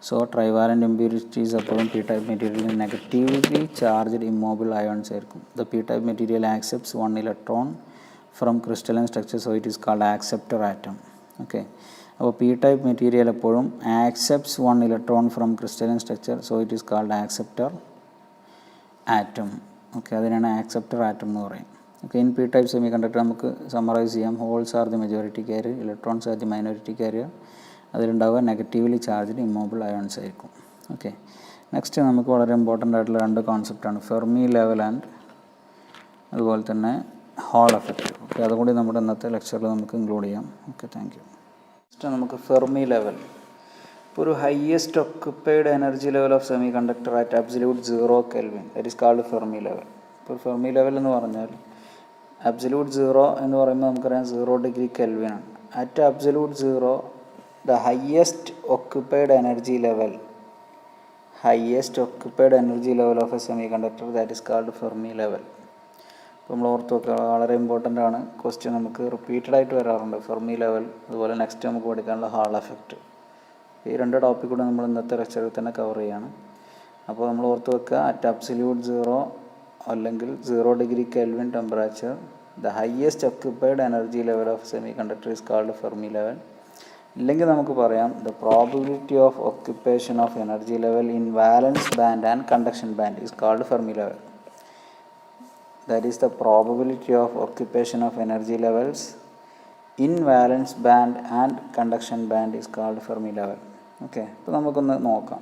So trivalent impurities apollo p-type material negatively charged immobile ions ആയിരിക്കും. The p-type material accepts 1 electron from crystalline structure, so it is called acceptor atom. Okay, അപ്പോൾ p-type material എപ്പോഴും accepts 1 electron from crystalline structure, so it is called acceptor atom. Okay, അതിനാണ് acceptor atom എന്ന് പറയും. Okay, in p-type semiconductor നമുക്ക് സമ്മറൈസ് ചെയ്യാം. Holes are the majority carrier, electrons are the minority carrier. അതിലുണ്ടാവുക നെഗറ്റീവ്ലി ചാർജ്ഡ് ഇമ്മോബിൾ അയോൺസ് ആയിരിക്കും. ഓക്കെ, നെക്സ്റ്റ് നമുക്ക് വളരെ ഇമ്പോർട്ടൻ്റ് ആയിട്ടുള്ള 2 കോൺസെപ്റ്റാണ്, ഫെർമി ലെവൽ ആൻഡ് അതുപോലെ തന്നെ ഹോൾ എഫക്റ്റ്. ഓക്കെ, അതുകൂടി നമ്മുടെ ഇന്നത്തെ ലെക്ചറിൽ നമുക്ക് ഇൻക്ലൂഡ് ചെയ്യാം. Okay, thank you. നെക്സ്റ്റ് നമുക്ക് ഫെർമി ലെവൽ. ഇപ്പോൾ ഒരു highest occupied energy level of semiconductor at absolute 0 kelvin, that is called Fermi level. ഇപ്പോൾ ഫെർമി ലെവൽ എന്ന് പറഞ്ഞാൽ അബ്സല്യൂട്ട് സീറോ എന്ന് പറയുമ്പോൾ നമുക്കറിയാം 0 ഡിഗ്രി കെൽവിൻ ആണ്. At absolute zero the highest occupied energy level of a semiconductor that is called Fermi level. അപ്പോൾ നമ്മൾ ഓർത്ത് വെക്കുക, വളരെ ഇമ്പോർട്ടൻ്റ് ആണ്. ക്വസ്റ്റ്യൻ നമുക്ക് റിപ്പീറ്റഡ് ആയിട്ട് വരാറുണ്ട്. ഫെർമി ലെവൽ, അതുപോലെ നെക്സ്റ്റ് നമുക്ക് പഠിക്കാനുള്ള ഹാൾ എഫക്റ്റ്. ഈ രണ്ട് ടോപ്പിക് കൂടെ നമ്മൾ ഇന്നത്തെ ലെക്ചറിൽ തന്നെ കവർ ചെയ്യാണ്. അപ്പോൾ നമ്മൾ ഓർത്ത് വെക്കുക, അറ്റ് അബ്സല്യൂട്ട് സീറോ അല്ലെങ്കിൽ 0 degree kelvin temperature the highest occupied energy level of semiconductor is called Fermi level. ഇല്ലെങ്കിൽ നമുക്ക് പറയാം the probability of occupation of energy level in valence band and conduction band is called Fermi level. That is the probability of occupation of energy levels in valence band and conduction band is called Fermi level. Okay, അപ്പോൾ നമുക്കൊന്ന് നോക്കാം.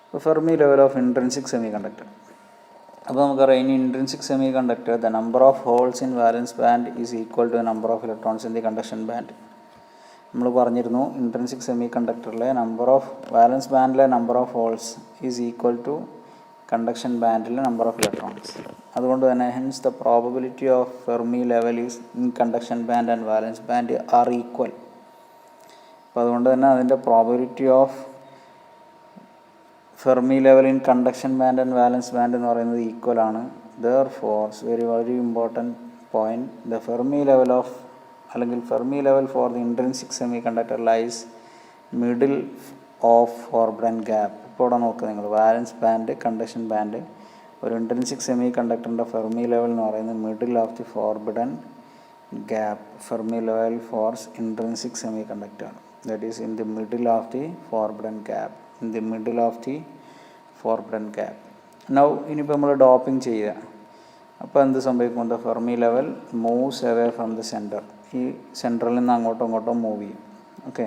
ഇപ്പോൾ Fermi level of intrinsic semi conductor. അപ്പോൾ നമുക്കറിയാം, in intrinsic semi conductor the number of holes in valence band is equal to the number of electrons in the conduction band. നമ്മൾ പറഞ്ഞിരുന്നു, ഇൻട്രിൻസിക് സെമി കണ്ടക്ടറിലെ നമ്പർ ഓഫ് വാലൻസ് ബാൻഡിലെ number of holes is equal to conduction ബാൻഡിലെ നമ്പർ ഓഫ് ഇലക്ട്രോൺസ്. അതുകൊണ്ട് തന്നെ hence the probability of Fermi level is in conduction band and valence band R equal. അപ്പോൾ അതുകൊണ്ട് തന്നെ അതിൻ്റെ probability of Fermi level in conduction band and valence band എന്ന് പറയുന്നത് ഈക്വൽ ആണ്. Therefore, very important point, the Fermi level of അല്ലെങ്കിൽ Fermi level for the intrinsic semi conductor lies middle of forbidden gap. ഇപ്പോൾ ഇവിടെ നോക്കുക നിങ്ങൾ, വാലൻസ് ബാൻഡ്, കണ്ടക്ഷൻ ബാൻഡ്, ഒരു ഇൻട്രിൻസിക് സെമി കണ്ടക്ടറിൻ്റെ ഫെർമി ലെവൽ എന്ന് പറയുന്നത് middle of the forbidden gap. Fermi level for intrinsic semi conductor, that is in the middle of the forbidden gap, now ഇനിയിപ്പോൾ നമ്മൾ ഡോപ്പിംഗ് ചെയ്യുക. അപ്പോൾ എന്ത് സംഭവിക്കും? The Fermi level moves away from the centre. ഈ സെൻറ്ററിൽ നിന്ന് അങ്ങോട്ടും ഇങ്ങോട്ടും മൂവ് ചെയ്യും. ഓക്കെ,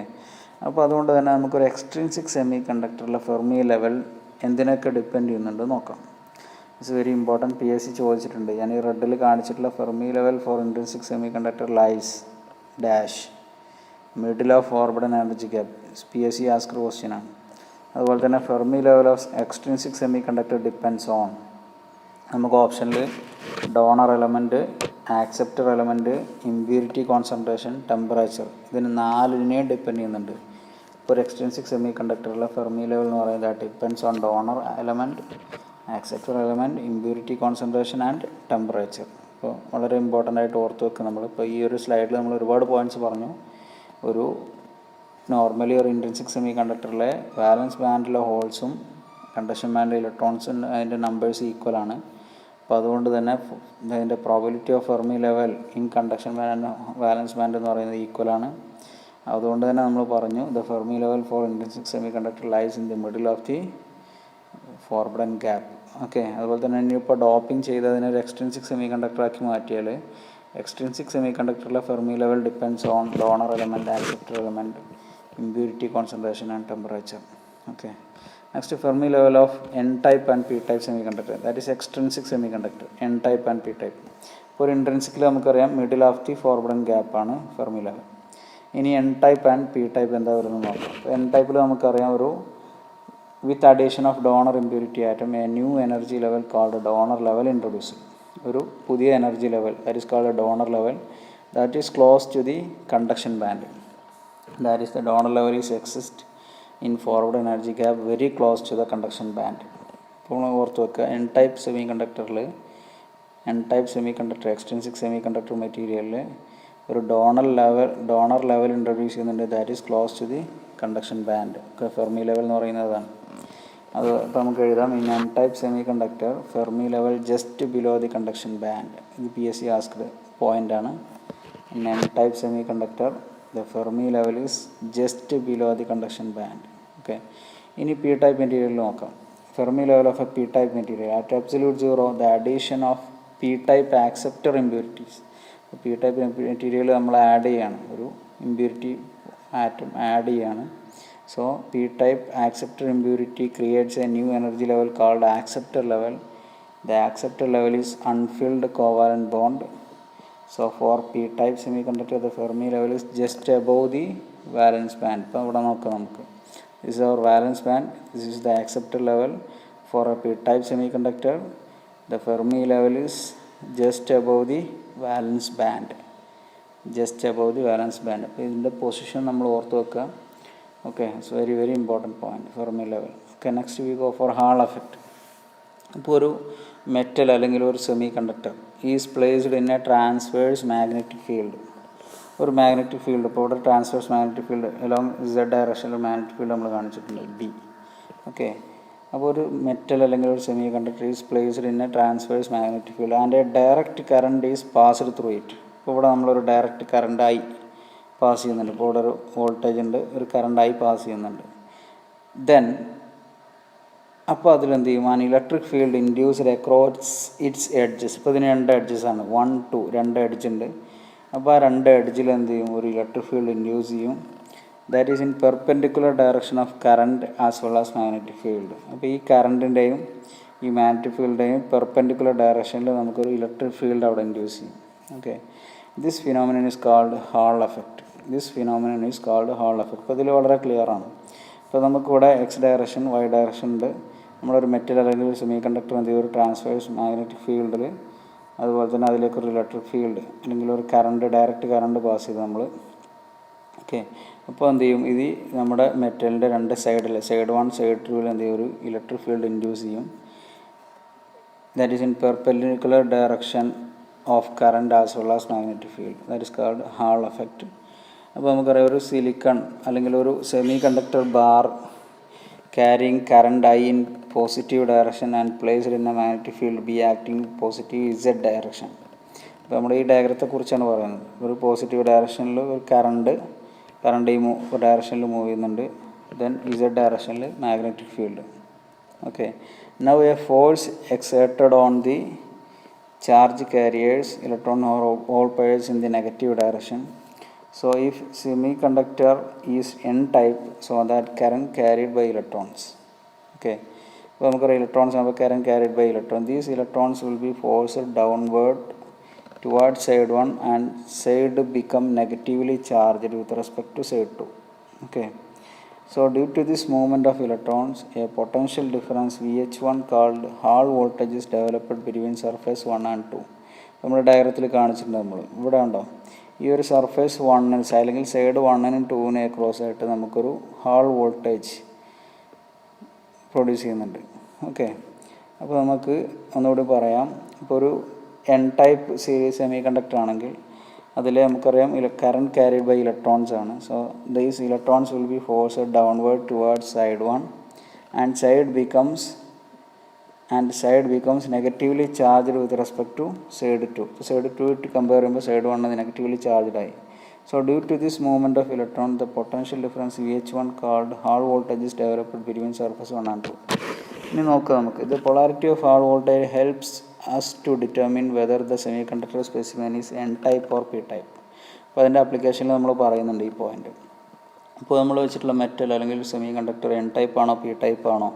അപ്പോൾ അതുകൊണ്ട് തന്നെ നമുക്കൊരു എക്സ്ട്രിൻസിക് സെമി കണ്ടക്ടറിലെ ഫെർമി ലെവൽ എന്തിനൊക്കെ ഡിപ്പെൻഡ് ചെയ്യുന്നുണ്ട് നോക്കാം. It's very important. PSC ചോദിച്ചിട്ടുണ്ട്. ഞാൻ ഈ റെഡിൽ കാണിച്ചിട്ടുള്ള Fermi level for intrinsic semi conductor lies dash middle of forbidden energy gap. PSC asked question ആണ്. അതുപോലെ തന്നെ Fermi level of extrinsic semi conductor depends on, നമുക്ക് ഓപ്ഷനിൽ donor element, acceptor element, impurity concentration, temperature, ഇതിന് നാലിനെയും ഡിപ്പെൻഡ് ചെയ്യുന്നുണ്ട്. ഇപ്പോൾ ഒരു എക്സ്ട്രിൻസിക് സെമി കണ്ടക്ടറിലെ ഫെർമി ലെവൽ എന്ന് പറയുന്നത് depends on donor element, acceptor element, impurity concentration and temperature. അപ്പോൾ വളരെ ഇമ്പോർട്ടൻ്റ് ആയിട്ട് ഓർത്ത് വെക്കുക. നമ്മളിപ്പോൾ ഈ ഒരു സ്ലൈഡിൽ നമ്മൾ ഒരുപാട് പോയിൻറ്റ്സ് പറഞ്ഞു. ഒരു നോർമലി ഒരു ഇൻട്രിൻസിക് സെമി കണ്ടക്ടറിലെ വാലൻസ് ബാൻഡിലെ ഹോൾസും കണ്ടക്ഷൻ ബാൻഡിലെ ഇലക്ട്രോൺസും അതിൻ്റെ നമ്പേഴ്സ് ഈക്വൽ ആണ്. അപ്പോൾ അതുകൊണ്ട് തന്നെ അതിൻ്റെ probability of Fermi level in conduction band valence band എന്ന് പറയുന്നത് ഈക്വൽ ആണ്. അതുകൊണ്ട് തന്നെ നമ്മൾ പറഞ്ഞു the Fermi level for intrinsic semi conductor lies in the middle of the forbidden gap. Okay, അതുപോലെ തന്നെ ഇനിയിപ്പോൾ ഡോപ്പിംഗ് ചെയ്ത് അതിനൊരു എക്സ്ട്രിൻസിക് സെമി കണ്ടക്ടറാക്കി മാറ്റിയാൽ എക്സ്ട്രിൻസിക് സെമി കണ്ടക്ടറിലെ Fermi level depends on donor element, acceptor element, impurity concentration and temperature. Okay, next Fermi level of n type and p type semiconductor, that is extrinsic semiconductor, n type and p type. For intrinsic നമുക്കറിയാം middle of the forbidden gap ആണ് ഫെർമി ലെവൽ. ഇനി n type and p type എന്താ വരുന്നത് നോക്കാം. n ടൈപ്പിൽ നമുക്കറിയാം ഒരു with addition of donor impurity atom a new energy level called donor level introduced. ഒരു പുതിയ energy level, that is called a donor level, that is close to the conduction band. That is the donor level is exist in forward energy gap very close to the conduction band. ഇപ്പോൾ ഓർത്ത് വെക്കുക, n type സെമികണ്ടക്ടറിൽ, n type semiconductor extrinsic semiconductor മെറ്റീരിയലിൽ ഒരു ഡോണർ ലെവൽ ഇൻട്രൊഡ്യൂസ് ചെയ്യുന്നുണ്ട്. That is close to the conduction band. Fermi level എന്ന് പറയുന്നതാണ് അത്. ഇപ്പോൾ നമുക്ക് എഴുതാം, in n type semiconductor Fermi level just below the conduction band. ഇത് PSC ആസ്ക്ഡ് പോയിൻ്റ് ആണ്. In n type semiconductor the Fermi level is just below the conduction band. Okay, ഇനി p type മെറ്റീരിയൽ നോക്കാം. Fermi level of a p type material at absolute zero the addition of p type acceptor impurities. p type material നമ്മൾ ആഡ് ചെയ്യാണ്, ഒരു ഇമ്പ്യൂരിറ്റി ആറ്റം ആഡ് ചെയ്യാണ്. So p type acceptor impurity creates a new energy level called acceptor level. The acceptor level is unfilled covalent bond. So for p type semiconductor the Fermi level is just above the valence band. ഇപ്പോൾ ഇവിടെ നോക്കാം നമുക്ക്, this is our valence band, this is the acceptor level for a p type semiconductor. The Fermi level is just above the valence band. Just above the valence band. അപ്പോൾ ഇതിൻ്റെ പൊസിഷൻ നമ്മൾ ഓർത്ത് വെക്കുക. Okay, it's very very important point Fermi level. Okay, next we go for Hall effect. ഇപ്പോൾ ഒരു മെറ്റൽ അല്ലെങ്കിൽ ഒരു semiconductor is placed in a transverse magnetic field. ഒരു മാഗ്നറ്റിക് ഫീൽഡ്, ഇപ്പോൾ ഇവിടെ transverse magnetic field along Z ഡയറക്ഷനിൽ മാഗ്നറ്റിക് ഫീൽഡ് നമ്മൾ കാണിച്ചിട്ടുണ്ട് B. ഓക്കെ, അപ്പോൾ ഒരു മെറ്റൽ അല്ലെങ്കിൽ ഒരു semiconductor is placed in a transverse magnetic field and A direct current is passed through it. ഇപ്പോൾ ഇവിടെ നമ്മളൊരു ഡയറക്റ്റ് കറണ്ടായി പാസ് ചെയ്യുന്നുണ്ട്. ഇപ്പോൾ ഇവിടെ ഒരു വോൾട്ടേജ് ഉണ്ട്, ഒരു കറണ്ടായി പാസ് ചെയ്യുന്നുണ്ട്. ദെൻ അപ്പോൾ അതിലെന്ത് ചെയ്യും? An electric field induced across it's edges. ഇപ്പോൾ ഇതിന് 2 എഡ്ജസാണ്, 1 2 2 എഡ്ജ് ഉണ്ട്. അപ്പോൾ ആ 2 എഡ്ജിൽ എന്ത് ചെയ്യും? ഒരു ഇലക്ട്രിക് ഫീൽഡ് ഇൻഡ്യൂസ് ചെയ്യും. That is in perpendicular direction of current as well as magnetic field. അപ്പോൾ ഈ കറണ്ടിൻ്റെയും ഈ മാഗ്നറ്റിക് ഫീൽഡിൻ്റെയും പെർപെൻഡിക്കുലർ ഡയറക്ഷനിൽ നമുക്കൊരു ഇലക്ട്രിക് ഫീൽഡ് അവിടെ ഇൻഡ്യൂസ് ചെയ്യും. Okay, this phenomenon is called hall effect. This phenomenon is called hall effect. അപ്പോൾ ഇതിൽ വളരെ ക്ലിയർ ആണ്. ഇപ്പോൾ നമുക്കിവിടെ X ഡയറക്ഷൻ, Y ഡയറക്ഷൻ ഉണ്ട്. നമ്മളൊരു മെറ്റൽ അല്ലെങ്കിൽ ഒരു സെമി കണ്ടക്ടർ എന്ത് ചെയ്യും? ഒരു ട്രാൻസ്വേഴ്സ് മാഗ്നറ്റിക് ഫീൽഡിൽ, അതുപോലെ തന്നെ അതിലേക്കൊരു ഇലക്ട്രിക് ഫീൽഡ് അല്ലെങ്കിൽ ഒരു കറണ്ട്, ഡയറക്റ്റ് കറണ്ട് പാസ് ചെയ്ത് നമ്മൾ. ഓക്കെ, അപ്പോൾ എന്ത് ചെയ്യും? ഇത് നമ്മുടെ മെറ്റലിൻ്റെ 2 സൈഡിൽ, സൈഡ് 1 സൈഡ് 2 എന്ത് ചെയ്യും? ഒരു ഇലക്ട്രിക് ഫീൽഡ് ഇൻഡ്യൂസ് ചെയ്യും. That is in perpendicular direction of current as well as magnetic field. That is called hall effect. അപ്പോൾ നമുക്കറിയാം, ഒരു സിലിക്കൺ അല്ലെങ്കിൽ ഒരു semi conductor bar carrying current I in positive direction and placed in a magnetic field B acting positive Z direction. അപ്പോൾ നമ്മൾ ഈ ഡയഗ്രത്തെ കുറിച്ചാണ് പറയുന്നത്. ഒരു പോസിറ്റീവ് ഡയറക്ഷനിൽ ഒരു കറണ്ട് ഈ ഡയറക്ഷനിൽ മൂവ് ചെയ്യുന്നുണ്ട്. ദെൻ Z ഡയറക്ഷനിൽ magnetic field. Okay, now A force exerted on the charge careers electron or all pairs in the negative direction. So if semiconductor is n-type, so that current carried by electrons. Okay, അപ്പോൾ നമുക്കറിയാം ഇലക്ട്രോൺസ് ആകുമ്പോൾ current carried by electron. These electrons will be forced downward towards side 1 and side become negatively charged with respect to side 2. Okay, so due to this movement of electrons, a potential difference VH1 called Hall voltage is developed between surface 1 and 2. നമ്മുടെ ഡയഗ്രത്തിൽ കാണിച്ചിട്ടുണ്ട്. നമ്മൾ ഇവിടെ ഉണ്ടോ? ഈ ഒരു സർഫേസ് 1 അല്ലെങ്കിൽ സൈഡ് 1നും 2നും അക്രോസ് ആയിട്ട് നമുക്കൊരു ഹാൾ വോൾട്ടേജ് പ്രൊഡ്യൂസ് ചെയ്യുന്നുണ്ട്. ഓക്കെ, അപ്പോൾ നമുക്ക് ഒന്നുകൂടി പറയാം. ഇപ്പോൾ ഒരു n-type സീരീസ് സെമി കണ്ടക്ടർ ആണെങ്കിൽ അതിൽ നമുക്കറിയാം കറണ്ട് ക്യാരിഡ് ബൈ ഇലക്ട്രോൺസ് ആണ്. So these electrons will be forced downward towards side 1 and side becomes negatively charged with respect to side 2. ഇപ്പോൾ സൈഡ് 2 ഇട്ട് കമ്പയർ ചെയ്യുമ്പോൾ സൈഡ് 1 നെഗറ്റീവ്ലി ചാർജ്ഡ് ആയി. So due to this movement of electron the potential difference VH1 called Hall voltage is developed between surface 1 and 2. ഇനി നോക്കുക നമുക്ക്. ഇത് polarity of Hall voltage helps us to determine whether the semiconductor specimen is n-type or p-type. അപ്പോൾ അതിൻ്റെ ആപ്ലിക്കേഷനിൽ നമ്മൾ പറയുന്നുണ്ട് ഈ പോയിൻ്റ്. ഇപ്പോൾ നമ്മൾ വെച്ചിട്ടുള്ള മെറ്റൽ അല്ലെങ്കിൽ സെമി കണ്ടക്ടർ n-type ആണോ p-type ആണോ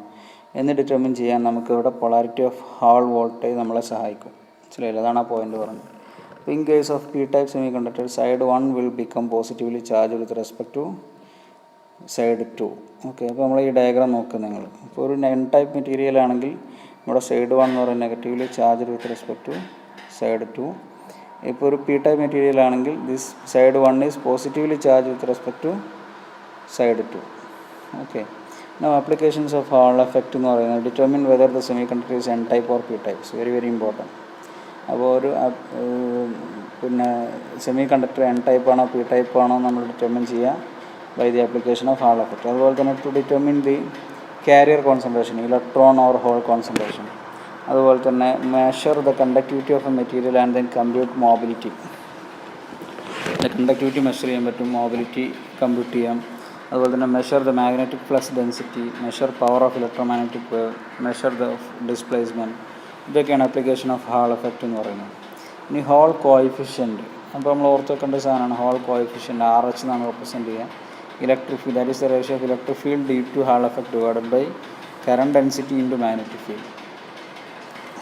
എന്ന് ഡിറ്റർമിൻ ചെയ്യാൻ നമുക്ക് ഇവിടെ പൊളാരിറ്റി ഓഫ് ഹാൾ വോൾട്ടേജ് നമ്മളെ സഹായിക്കും. മനസ്സിലായില്ല? അതാണ് ആ പോയിൻ്റ് പറഞ്ഞത്. അപ്പോൾ in case of p-type semiconductor side 1 will become positively charge with respect to side 2. Okay, അപ്പോൾ നമ്മൾ ഈ ഡയഗ്രാം നോക്കുക നിങ്ങൾ. ഇപ്പോൾ ഒരു n-type മെറ്റീരിയൽ ആണെങ്കിൽ നമ്മുടെ സൈഡ് 1 എന്ന് പറയുന്നത് negatively charge with respect to side 2. ഇപ്പോൾ ഒരു p-type മെറ്റീരിയൽ ആണെങ്കിൽ this side 1 is positively charge with respect to side 2. Okay, now applications of Hall effect എന്ന് പറയുന്നത് determine whether the semiconductor is n-type or p-type. Very very important. അപ്പോൾ ഒരു പിന്നെ സെമി കണ്ടക്ടർ n-type ആണോ p-type ആണോ നമ്മൾ ഡിറ്റർമിൻ ചെയ്യുക by the application of Hall effect. അതുപോലെ തന്നെ to determine the carrier concentration, electron or hole concentration. അതുപോലെ തന്നെ measure the conductivity of a material and then compute mobility. Conductivity measure ചെയ്യാൻ പറ്റും, മോബിലിറ്റി കമ്പ്യൂട്ട് ചെയ്യാം. അതുപോലെ തന്നെ measure the magnetic flux density, measure power of electromagnetic wave, measure the displacement. ഇതൊക്കെയാണ് ആപ്ലിക്കേഷൻ ഓഫ് ഹാൾ എഫക്റ്റ് എന്ന് പറയുന്നത്. ഇനി ഹോൾ കോഎഫിഷ്യൻറ്റ്, അപ്പോൾ നമ്മൾ ഓർത്ത് വെക്കേണ്ട സാധനമാണ് ഹോൾ കോഎഫിഷ്യൻറ്റ്. RH എന്നാണ് റെപ്രസെൻറ്റ് ചെയ്യുക. Electric field, that is the ratio of electric field due to Hall effect divided by current density into magnetic field.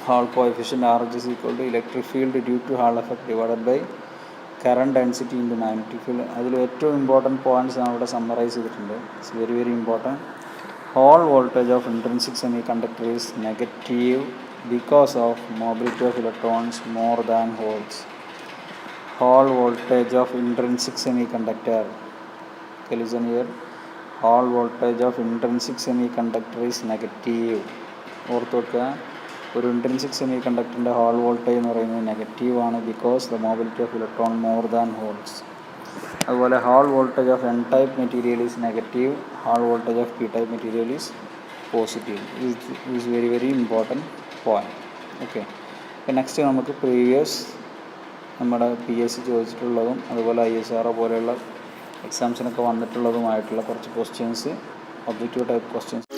Hall coefficient RH is equal to electric field due to Hall effect divided by current density into magnetic field. അതിൽ ഏറ്റവും ഇമ്പോർട്ടൻറ്റ് പോയിൻറ്റ്സ് ഞാൻ ഇവിടെ സമ്മറൈസ് ചെയ്തിട്ടുണ്ട്. It's very very important. Hall voltage of intrinsic semiconductor is negative because of mobility of electrons more than holes. Hall voltage of intrinsic semiconductor. Okay, listen here. Hall voltage of intrinsic semiconductor is negative. ഓർത്തോക്കുക, ഒരു ഇൻട്രിൻസിക് സെമി കണ്ടക്ടറിൻ്റെ ഹാൾ വോൾട്ടേജ് എന്ന് പറയുന്നത് നെഗറ്റീവ് ആണ്, because the mobility of electron more than holes. അതുപോലെ Hall voltage of N type material is negative, Hall voltage of P type material is positive. Is very very important point. Okay, അപ്പോൾ നെക്സ്റ്റ് നമുക്ക് പ്രീവിയസ് നമ്മുടെ PSC ചോദിച്ചിട്ടുള്ളതും അതുപോലെ ISRO പോലെയുള്ള എക്സാംസിനൊക്കെ വന്നിട്ടുള്ളതുമായിട്ടുള്ള കുറച്ച് ക്വസ്റ്റ്യൻസ്, ഒബ്ജക്റ്റീവ് ടൈപ്പ് ക്വസ്റ്റ്യൻസ്